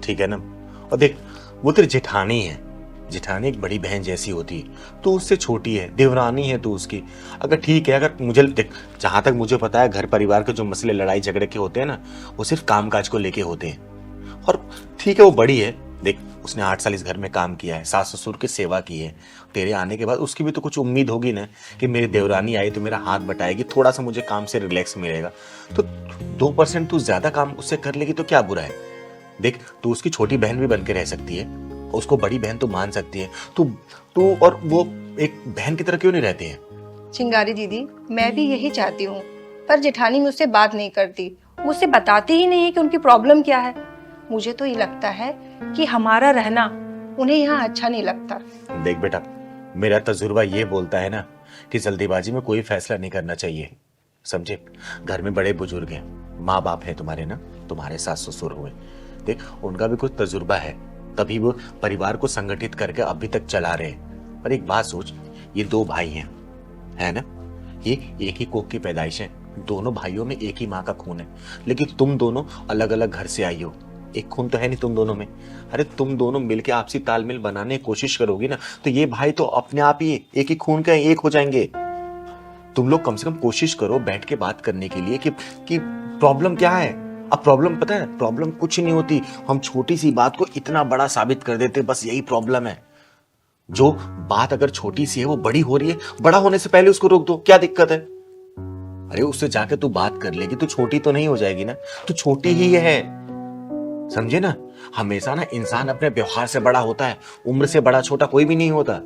ठीक है ना। और देख, वो तेरी जेठानी है, जेठानी एक बड़ी बहन जैसी होती है, तो उससे छोटी है, देवरानी है तू उसकी। अगर ठीक है, अगर मुझे देख, जहां तक मुझे पता है घर परिवार के जो मसले लड़ाई झगड़े के होते हैं ना, वो सिर्फ कामकाज को लेके होते हैं। और ठीक है, वो बड़ी है, देख उसने 8 साल इस घर में काम किया है, सास ससुर की सेवा की है। तेरे आने के बाद उसकी भी तो कुछ उम्मीद होगी ना कि मेरी देवरानी आई तो मेरा हाथ बटाएगी, थोड़ा सा मुझे काम से रिलैक्स मिलेगा। तो 2% तू ज्यादा काम उससे कर लेगी तो क्या बुरा है? देख, तू उसकी छोटी बहन भी बन के रह सकती है, उसको बड़ी बहन तो मान सकती है। तू और वो एक बहन की तरह क्यों नहीं रहते हैं? चिंगारी दीदी, मैं भी यही चाहती हूँ, पर जेठानी मुझसे बात नहीं करती, मुझसे बताती ही नहीं है कि उनकी प्रॉब्लम क्या है। मुझे तो ये लगता है कि हमारा रहना उन्हें यहाँ अच्छा नहीं लगता। देख बेटा, मेरा तजुर्बा ये बोलता है ना कि जल्दीबाजी में कोई फैसला नहीं करना चाहिए, समझे। घर में बड़े बुजुर्ग हैं, माँ बाप है तुम्हारे ना, तुम्हारे सास ससुर हुए, देख उनका भी कुछ तजुर्बा है, तभी वो परिवार को संगठित करके अभी तक चला रहे हैं। पर एक बात सोच, ये 2 भाई हैं, है ना, ये एक ही कोख की पैदाइश है, दोनों भाइयों में एक ही माँ का खून है, लेकिन तुम दोनों अलग अलग घर से आई हो, एक खून तो है नहीं तुम दोनों में। अरे तुम दोनों मिलके आपसी तालमेल बनाने की कोशिश करोगी ना, तो ये भाई तो अपने आप ही एक ही खून के एक हो जाएंगे। तुम लोग कम से कम कोशिश करो बैठ के बात करने के लिए कि प्रॉब्लम क्या है। अब प्रॉब्लम पता है, प्रॉब्लम कुछ नहीं होती, हम छोटी सी बात को इतना बड़ा साबित कर देते, बस यही प्रॉब्लम है। जो बात अगर छोटी सी है वो बड़ी हो रही है, बड़ा होने से पहले उसको रोक दो, क्या दिक्कत है? अरे उससे जाके तू बात कर लेगी तो छोटी तो नहीं हो जाएगी ना, तो छोटी ही है, समझे ना। हमेशा ना इंसान अपने व्यवहार से बड़ा होता है, उम्र से बड़ा छोटा कोई भी नहीं होता।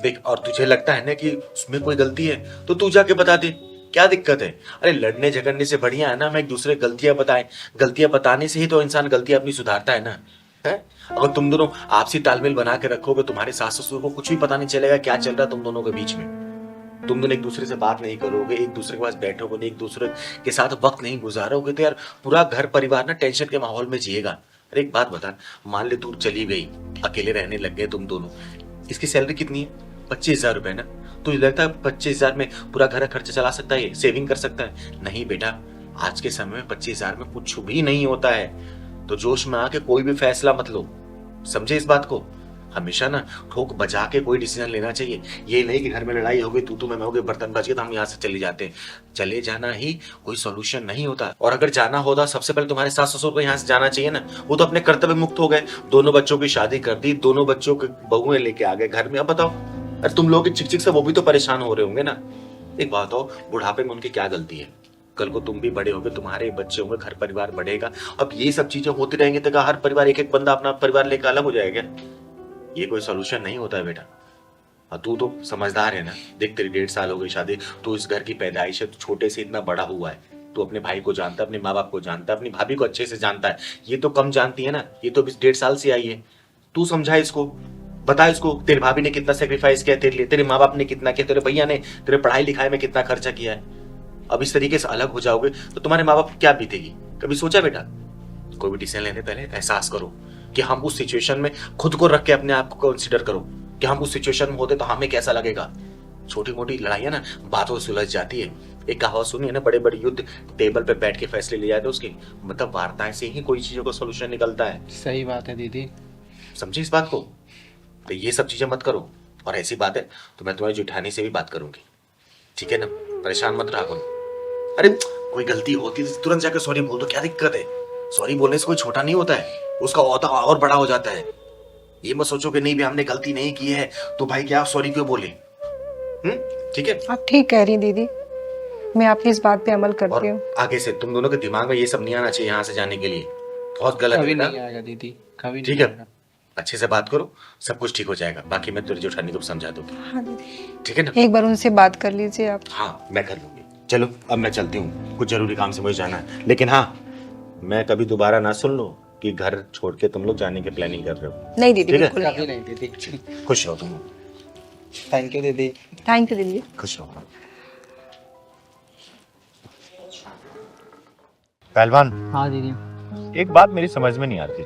देख, और तुझे लगता है ना कि उसमें कोई गलती है तो तू जाके बता दे, क्या दिक्कत है? अरे लड़ने झगड़ने से बढ़िया है ना मैं एक दूसरे गलतियां बताएं, गलतियां बताने से ही तो इंसान गलतियां अपनी सुधारता है ना, है। अगर तुम दोनों आपसी तालमेल बना के रखोगे, तुम्हारे सास ससुर को कुछ भी पता नहीं चलेगा क्या चल रहा है तुम दोनों के बीच में। तुम दोनों एक दूसरे से बात नहीं करोगे, एक दूसरे के पास बैठोगे नहीं, एक दूसरे के साथ वक्त नहीं गुजारोगे, तो यार पूरा घर परिवार ना टेंशन के माहौल में जिएगा। अरे एक बात बता, मान ले तू चली गई, अकेले रहने लग गए तुम दोनों, इसकी सैलरी कितनी है? 25,000 रुपए ना। तुझे लगता है 25,000 में पूरा घर का खर्चा चला सकता है, सेविंग कर सकता है? नहीं बेटा, आज के समय में 25,000 में कुछ भी नहीं होता है। तो जोश में आके कोई भी फैसला मत लो, समझे इस बात को। हमेशा ना ठोक बजा के कोई डिसीजन लेना चाहिए। ये नहीं कि घर में लड़ाई हो गई, तू मैं हो गए, बर्तन बच गए तो हम यहाँ से चले जाते हैं। चले जाना ही कोई सॉल्यूशन नहीं होता। और अगर जाना होता सबसे पहले तुम्हारे सास ससुर को यहाँ से जाना चाहिए ना। वो तो अपने कर्तव्य मुक्त हो गए, दोनों बच्चों की शादी कर दी, दोनों बच्चों के बहुएं लेके आ गए घर में। अब बताओ, अरे तुम लोग चिक चिक से वो भी तो परेशान हो रहे होंगे ना। एक बात हो, बुढ़ापे में उनकी क्या गलती है? कल को तुम भी बड़े होगे, तुम्हारे बच्चे होंगे, घर परिवार बढ़ेगा। अब ये सब चीजें होती रहेंगी तो क्या हर परिवार एक एक बंदा अपना परिवार लेकर अलग हो जाएगा? ये कोई सोल्यूशन नहीं होता है बेटा। तू तो समझदार है ना, देख तेरी 1.5 साल हो गई शादी, तू इस घर की पैदाइश है, तू छोटे से इतना बड़ा हुआ है, तू अपने भाई को जानता है, अपने माँ बाप को जानता है, अपनी भाभी को अच्छे से जानता है। ये तो कम जानती है ना, ये तो 1.5 साल से आई है। तू समझा इसको, बता इसको तेरी भाभी ने कितना सेक्रीफाइस किया तेरे लिए, तेरे माँ बाप ने कितना किया, तेरे भैया ने तेरे पढ़ाई लिखाई में कितना खर्चा किया है। अब इस तरीके से अलग हो जाओगे तो तुम्हारे माँ बाप की क्या बीतेगी? कभी सोचा बेटा? कोई भी डिसीजन लेने पहले एहसास करो कि हम उस सिचुएशन में खुद को रख के अपने आप को कंसिडर करो कि हम उस सिचुएशन में होते तो हमें कैसा लगेगा। छोटी मोटी लड़ाइयां ना बातों से सुलझ जाती है। एक कहावत सुनी है ना, बड़े बड़े युद्ध टेबल पे बैठ के फैसले ले जाते उसके, मतलब वार्ताएं से ही कोई चीजों का सोल्यूशन निकलता है। सही बात है दीदी। समझे इस बात को? तो ये सब चीजें मत करो, और ऐसी बात है तो मैं तुम्हारी जेठानी से भी बात करूंगी, ठीक है ना? परेशान मत रहा करो। अरे कोई गलती होती तो तुरंत जाकर सॉरी बोल दो, क्या दिक्कत है? सॉरी बोलने से कोई छोटा नहीं होता है, उसका औहदा और बड़ा हो जाता है। ये मत सोचो कि नहीं भी हमने गलती नहीं की है तो भाई क्या सॉरी क्यों बोले। ठीक है? आप ठीक कह रही दीदी, मैं आपकी इस बात पे अमल करती हूँ। आगे से तुम दोनों के दिमाग में ये सब नहीं आना चाहिए यहाँ से जाने के लिए, बहुत गलत है। कभी नहीं आएगा दीदी, कभी ठीक है? अच्छे से बात करो, सब कुछ ठीक हो जाएगा। बाकी मैं तेरी जेठानी को समझा दूंगी, हाँ दीदी, ठीक है ना? एक बार उनसे बात कर लीजिए आप। हाँ मैं कर लूंगी। चलो अब मैं चलती हूँ, कुछ जरूरी काम से मुझे जाना है। लेकिन हाँ, मैं कभी दोबारा ना सुन लो कि घर छोड़ के तुम लोग जाने की प्लानिंग कर रहे हो। नहीं दीदी, ठीक है? बिल्कुल कभी नहीं दीदी। खुश रहो तुम। थैंक यू दीदी। थैंक यू दीदी। खुश रहो। पहलवान, हाँ दीदी। एक बात मेरी समझ में नहीं आती,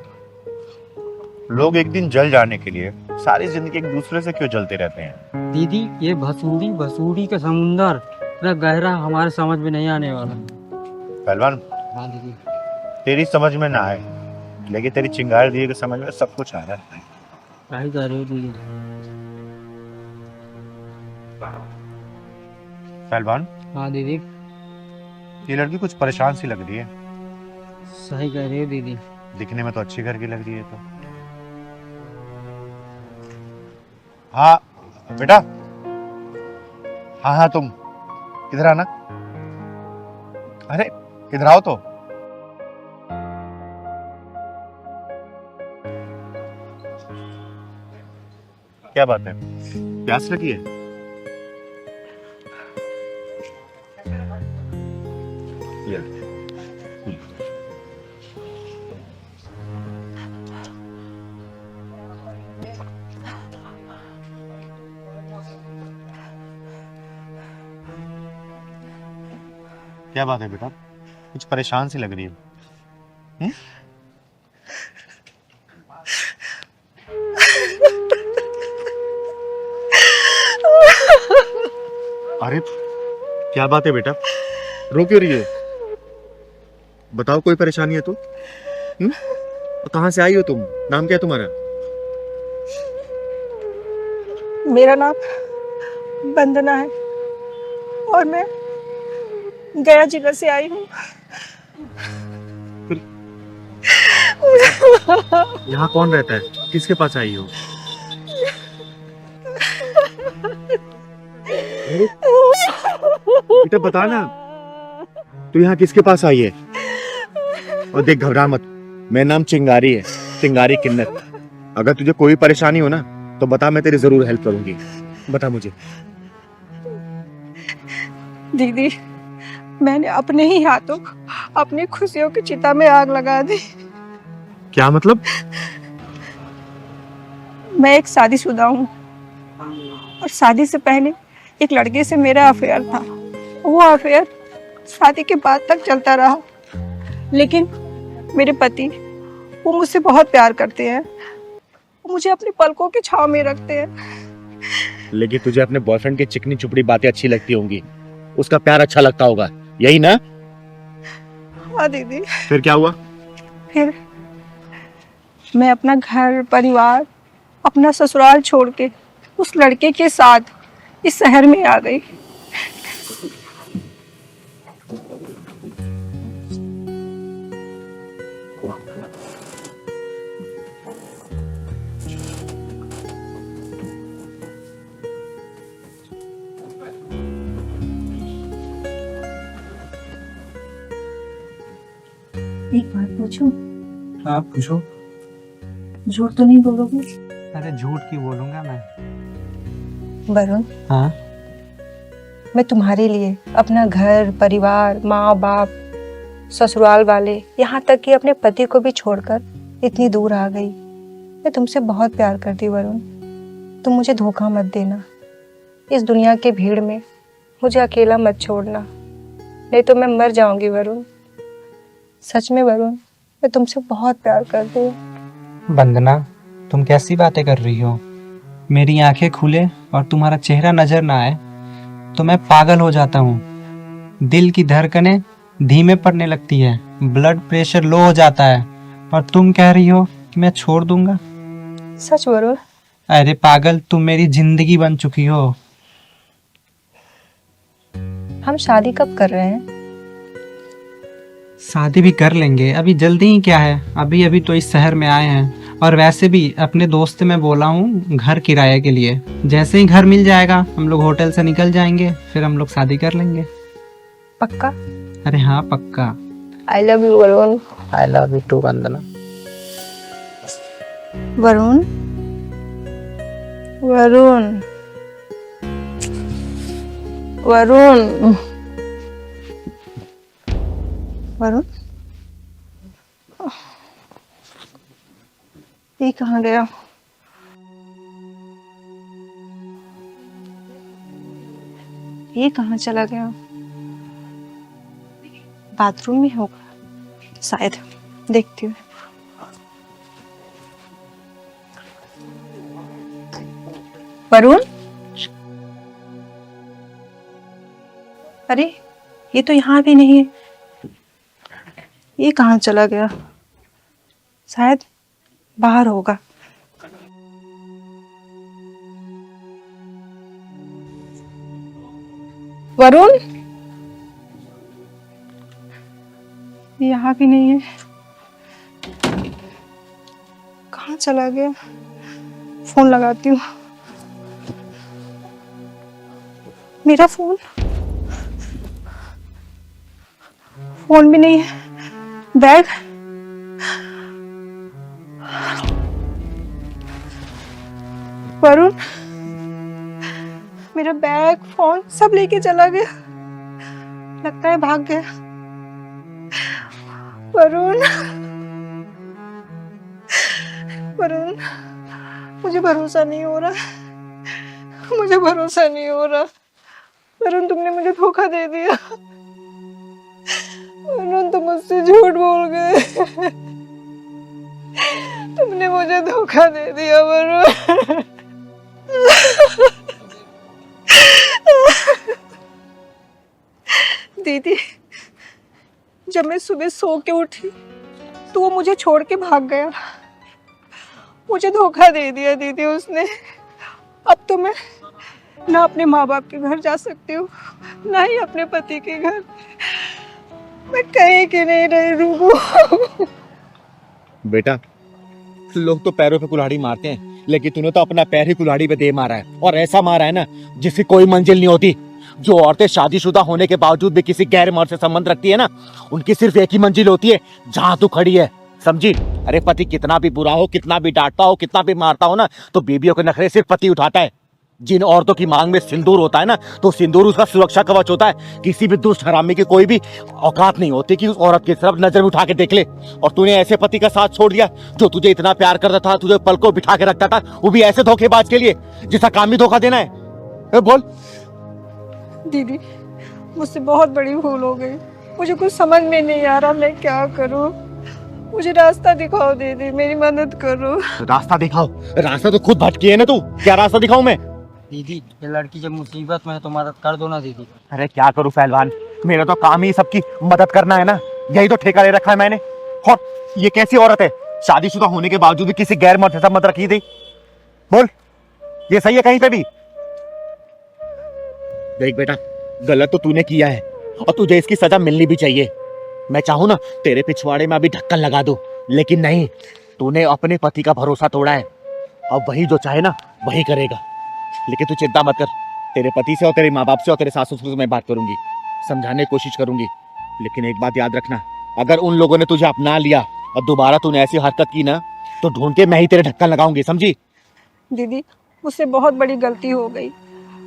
लोग एक दिन जल जाने के लिए सारी जिंदगी एक दूसरे से क्यों जलते रहते हैं? दीदी ये भसूड़ी का समुंदर इतना गहरा हमारे समझ में नहीं आने वाला। पहलवान, हाँ दीदी। तेरी समझ में ना आए लेकिन तेरी चिंगार दिए के समझ में सब कुछ आ रहा है। क्या कर रहे हो दीदी? पहलवान, हाँ दीदी। ये लड़की कुछ परेशान सी लग रही है। सही कह रही हो दीदी। दिखने में तो अच्छी घर की लग रही है। तो हाँ बेटा, हाँ तुम इधर आना। अरे इधर आओ तो। क्या बात है, प्यास लगी है? ये क्या बात है बेटा, कुछ परेशान सी लग रही है। अरे क्या बात है बेटा, रो क्यों रही है? बताओ कोई परेशानी है तो? कहाँ से आई हो तुम? नाम क्या है तुम्हारा? मेरा नाम वंदना है और मैं गया जिला से आई हूँ। यहाँ कौन रहता है? किसके पास आई हो? बेटा बता ना, तू यहाँ किसके पास आई है? और देख घबरा मत, मेरा नाम चिंगारी है, चिंगारी किन्नत। अगर तुझे कोई परेशानी हो ना तो बता, मैं तेरी जरूर हेल्प करूंगी। बता मुझे। दीदी, मैंने अपने ही हाथों अपनी खुशियों की चिता में आग लगा दी। क्या मतलब? मैं एक शादीशुदा हूँ और शादी से पहले एक लड़के से मेरा अफेयर था। वो अफेयर शादी के बाद तक चलता रहा, लेकिन मेरे पति वो मुझसे बहुत प्यार करते हैं, वो मुझे अपनी पलकों की छांव में रखते हैं। लेकिन तुझे अपने बॉयफ्रेंड की चिकनी चुपड़ी बातें अच्छी लगती होंगी, उसका प्यार अच्छा लगता होगा, यही ना? हाँ दीदी। फिर क्या हुआ? फिर मैं अपना घर परिवार, अपना ससुराल छोड़ के उस लड़के के साथ इस शहर में आ गई। एक बात पूछूं? हाँ पूछो। झूठ तो नहीं बोलोगे? अरे झूठ क्यों बोलूंगा मैं। वरुण, हाँ मैं तुम्हारे लिए अपना घर, परिवार, माँ बाप, ससुराल वाले, यहाँ तक कि अपने पति को भी छोड़कर इतनी दूर आ गई। मैं तुमसे बहुत प्यार करती वरुण। तुम मुझे धोखा मत देना। इस दुनिया के भीड़ में मुझे अकेला मत छोड़ना, नहीं तो मैं मर जाऊंगी वरुण। सच में वरुण, मैं तुमसे बहुत प्यार करती हूँ। वंदना, तुम कैसी बातें कर रही हो? मेरी आंखें खुले और तुम्हारा चेहरा नजर ना आए तो मैं पागल हो जाता हूँ। दिल की धड़कनें धीमे पड़ने लगती है, ब्लड प्रेशर लो हो जाता है, और तुम कह रही हो कि मैं छोड़ दूंगा? सच वरुण। अरे पागल, तुम मेरी जिंदगी बन चुकी हो। हम शादी कब कर रहे हैं? शादी भी कर लेंगे, अभी जल्दी ही क्या है। अभी अभी तो इस शहर में आए हैं, और वैसे भी अपने दोस्त से मैं बोला हूँ घर किराए के लिए। जैसे ही घर मिल जाएगा हम लोग होटल से निकल जाएंगे, फिर हम लोग शादी कर लेंगे। पक्का? अरे हाँ पक्का। I love you Varun. I love you too Vandana. Varun, Varun, Varun, Varun, ये कहाँ गया? ये कहाँ चला गया? बाथरूम में होगा शायद, देखती हूँ। वरुण, अरे ये तो यहाँ भी नहीं है। ये कहाँ चला गया? शायद बाहर होगा। वरुण, यहाँ भी नहीं है। कहाँ चला गया? फोन लगाती हूँ। मेरा फोन भी नहीं है। बैग, वरुण, मेरा बैग, फोन सब लेके चला गया। लगता है भाग गया। वरुण, वरुण, मुझे भरोसा नहीं हो रहा। मुझे भरोसा नहीं हो रहा। वरुण, तुमने मुझे धोखा दे दिया। वरुण, तुम मुझसे झूठ बोल गए। तुमने मुझे धोखा दे दिया वरुण। दीदी, जब मैं सुबह सो के उठी तो वो मुझे छोड़ के भाग गया। मुझे धोखा दे दिया दीदी उसने। अब तो मैं ना अपने माँ बाप के घर जा सकती हूँ, ना ही अपने पति के घर। मैं कहीं की नहीं रही रूबू। बेटा, लोग तो पैरों पे कुल्हाड़ी मारते हैं, लेकिन तूने तो अपना पैर ही कुल्हाड़ी पे दे मारा है, और ऐसा मारा है ना जिसकी कोई मंजिल नहीं होती। जो औरतें शादीशुदा होने के बावजूद भी किसी गैर मर्द से संबंध रखती है ना, उनकी सिर्फ एक ही मंजिल होती है, जहां तू खड़ी है, समझी? अरे पति कितना भी बुरा हो, कितना भी डांटता हो, कितना भी मारता हो ना, तो बीवियों के नखरे सिर्फ पति उठाता है। जिन औरतों की मांग में सिंदूर होता है ना, तो सिंदूर उसका सुरक्षा कवच होता है। किसी भी दुष्ट हरामी की कोई भी औकात नहीं होती कि उस औरत की तरफ नजर उठा के देख ले। और तूने ऐसे पति का साथ छोड़ दिया जो तुझे इतना प्यार करता था, तुझे पल को बिठा के रखता था, वो भी ऐसे धोखेबाज के लिए जिसका काम भी धोखा देना है। बोल दीदी, मुझसे बहुत बड़ी भूल हो गई। मुझे कुछ समझ में नहीं आ रहा, मैं क्या करूं? मुझे रास्ता दिखाओ दीदी, मेरी मदद करो। रास्ता दिखाओ? रास्ता तो खुद भटकी है ना तू, क्या रास्ता दिखाऊं मैं? दीदी, ये लड़की जब मुसीबत में है तो मदद कर दो ना दीदी। अरे क्या करूं पहलवान, मेरा तो काम ही सबकी मदद करना है ना, यही तो ठेका ले रखा है मैंने। और ये कैसी औरत है, शादीशुदा होने के बावजूद भी किसी गैर मर्द से संबंध रखी थी? बोल, ये सही है कहीं पे भी? देख बेटा, गलत तो तूने किया है और तुझे इसकी सजा मिलनी भी चाहिए। मैं चाहूं ना तेरे पिछवाड़े में अभी ढक्कन लगा दूं, लेकिन नहीं, तूने अपने पति का भरोसा तोड़ा है। अब वही जो चाहे ना वही करेगा। लेकिन तू चिंता मत कर, तेरे पति से और तेरे माँ बाप से और तेरे सास ससुर से मैं बात करूंगी, समझाने की कोशिश करूंगी। लेकिन एक बात याद रखना, अगर उन लोगों ने तुझे अपना लिया और दोबारा तूने ऐसी हरकत की ना तो ढूंढ के मैं ही तेरे ढक्कन लगाऊंगी, समझी? दीदी मुझसे बहुत बड़ी गलती हो गई,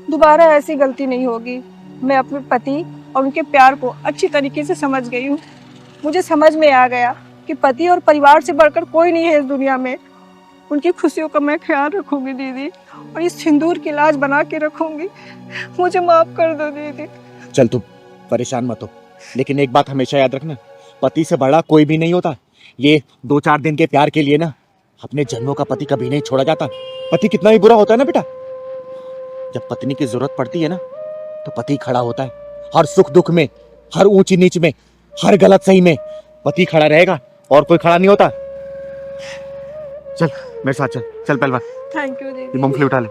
दोबारा ऐसी गलती नहीं होगी। मैं अपने पति और उनके प्यार को अच्छी तरीके से समझ गई हूँ। मुझे समझ में आ गया कि पति और परिवार से बढ़कर कोई नहीं है इस दुनिया में। उनकी खुशियों का मैं ख्याल रखूंगी दीदी, और इस सिंदूर की लाज बना के रखूंगी। मुझे माफ कर दो दीदी। चल तू परेशान मत हो, लेकिन एक बात हमेशा याद रखना, पति से बड़ा कोई भी नहीं होता। ये 2-4 दिन के प्यार के लिए ना अपने जन्मों का पति कभी नहीं छोड़ा जाता। पति कितना ही बुरा होता है ना बेटा, जब पत्नी की जरूरत पड़ती है ना तो पति खड़ा होता है। हर सुख दुख में, हर ऊंची नीच में, हर गलत सही में पति खड़ा रहेगा और कोई खड़ा नहीं होता। चल मेरे साथ चल, चल पहलवान। थैंक यू दीदी। मूंगफली उठा ले।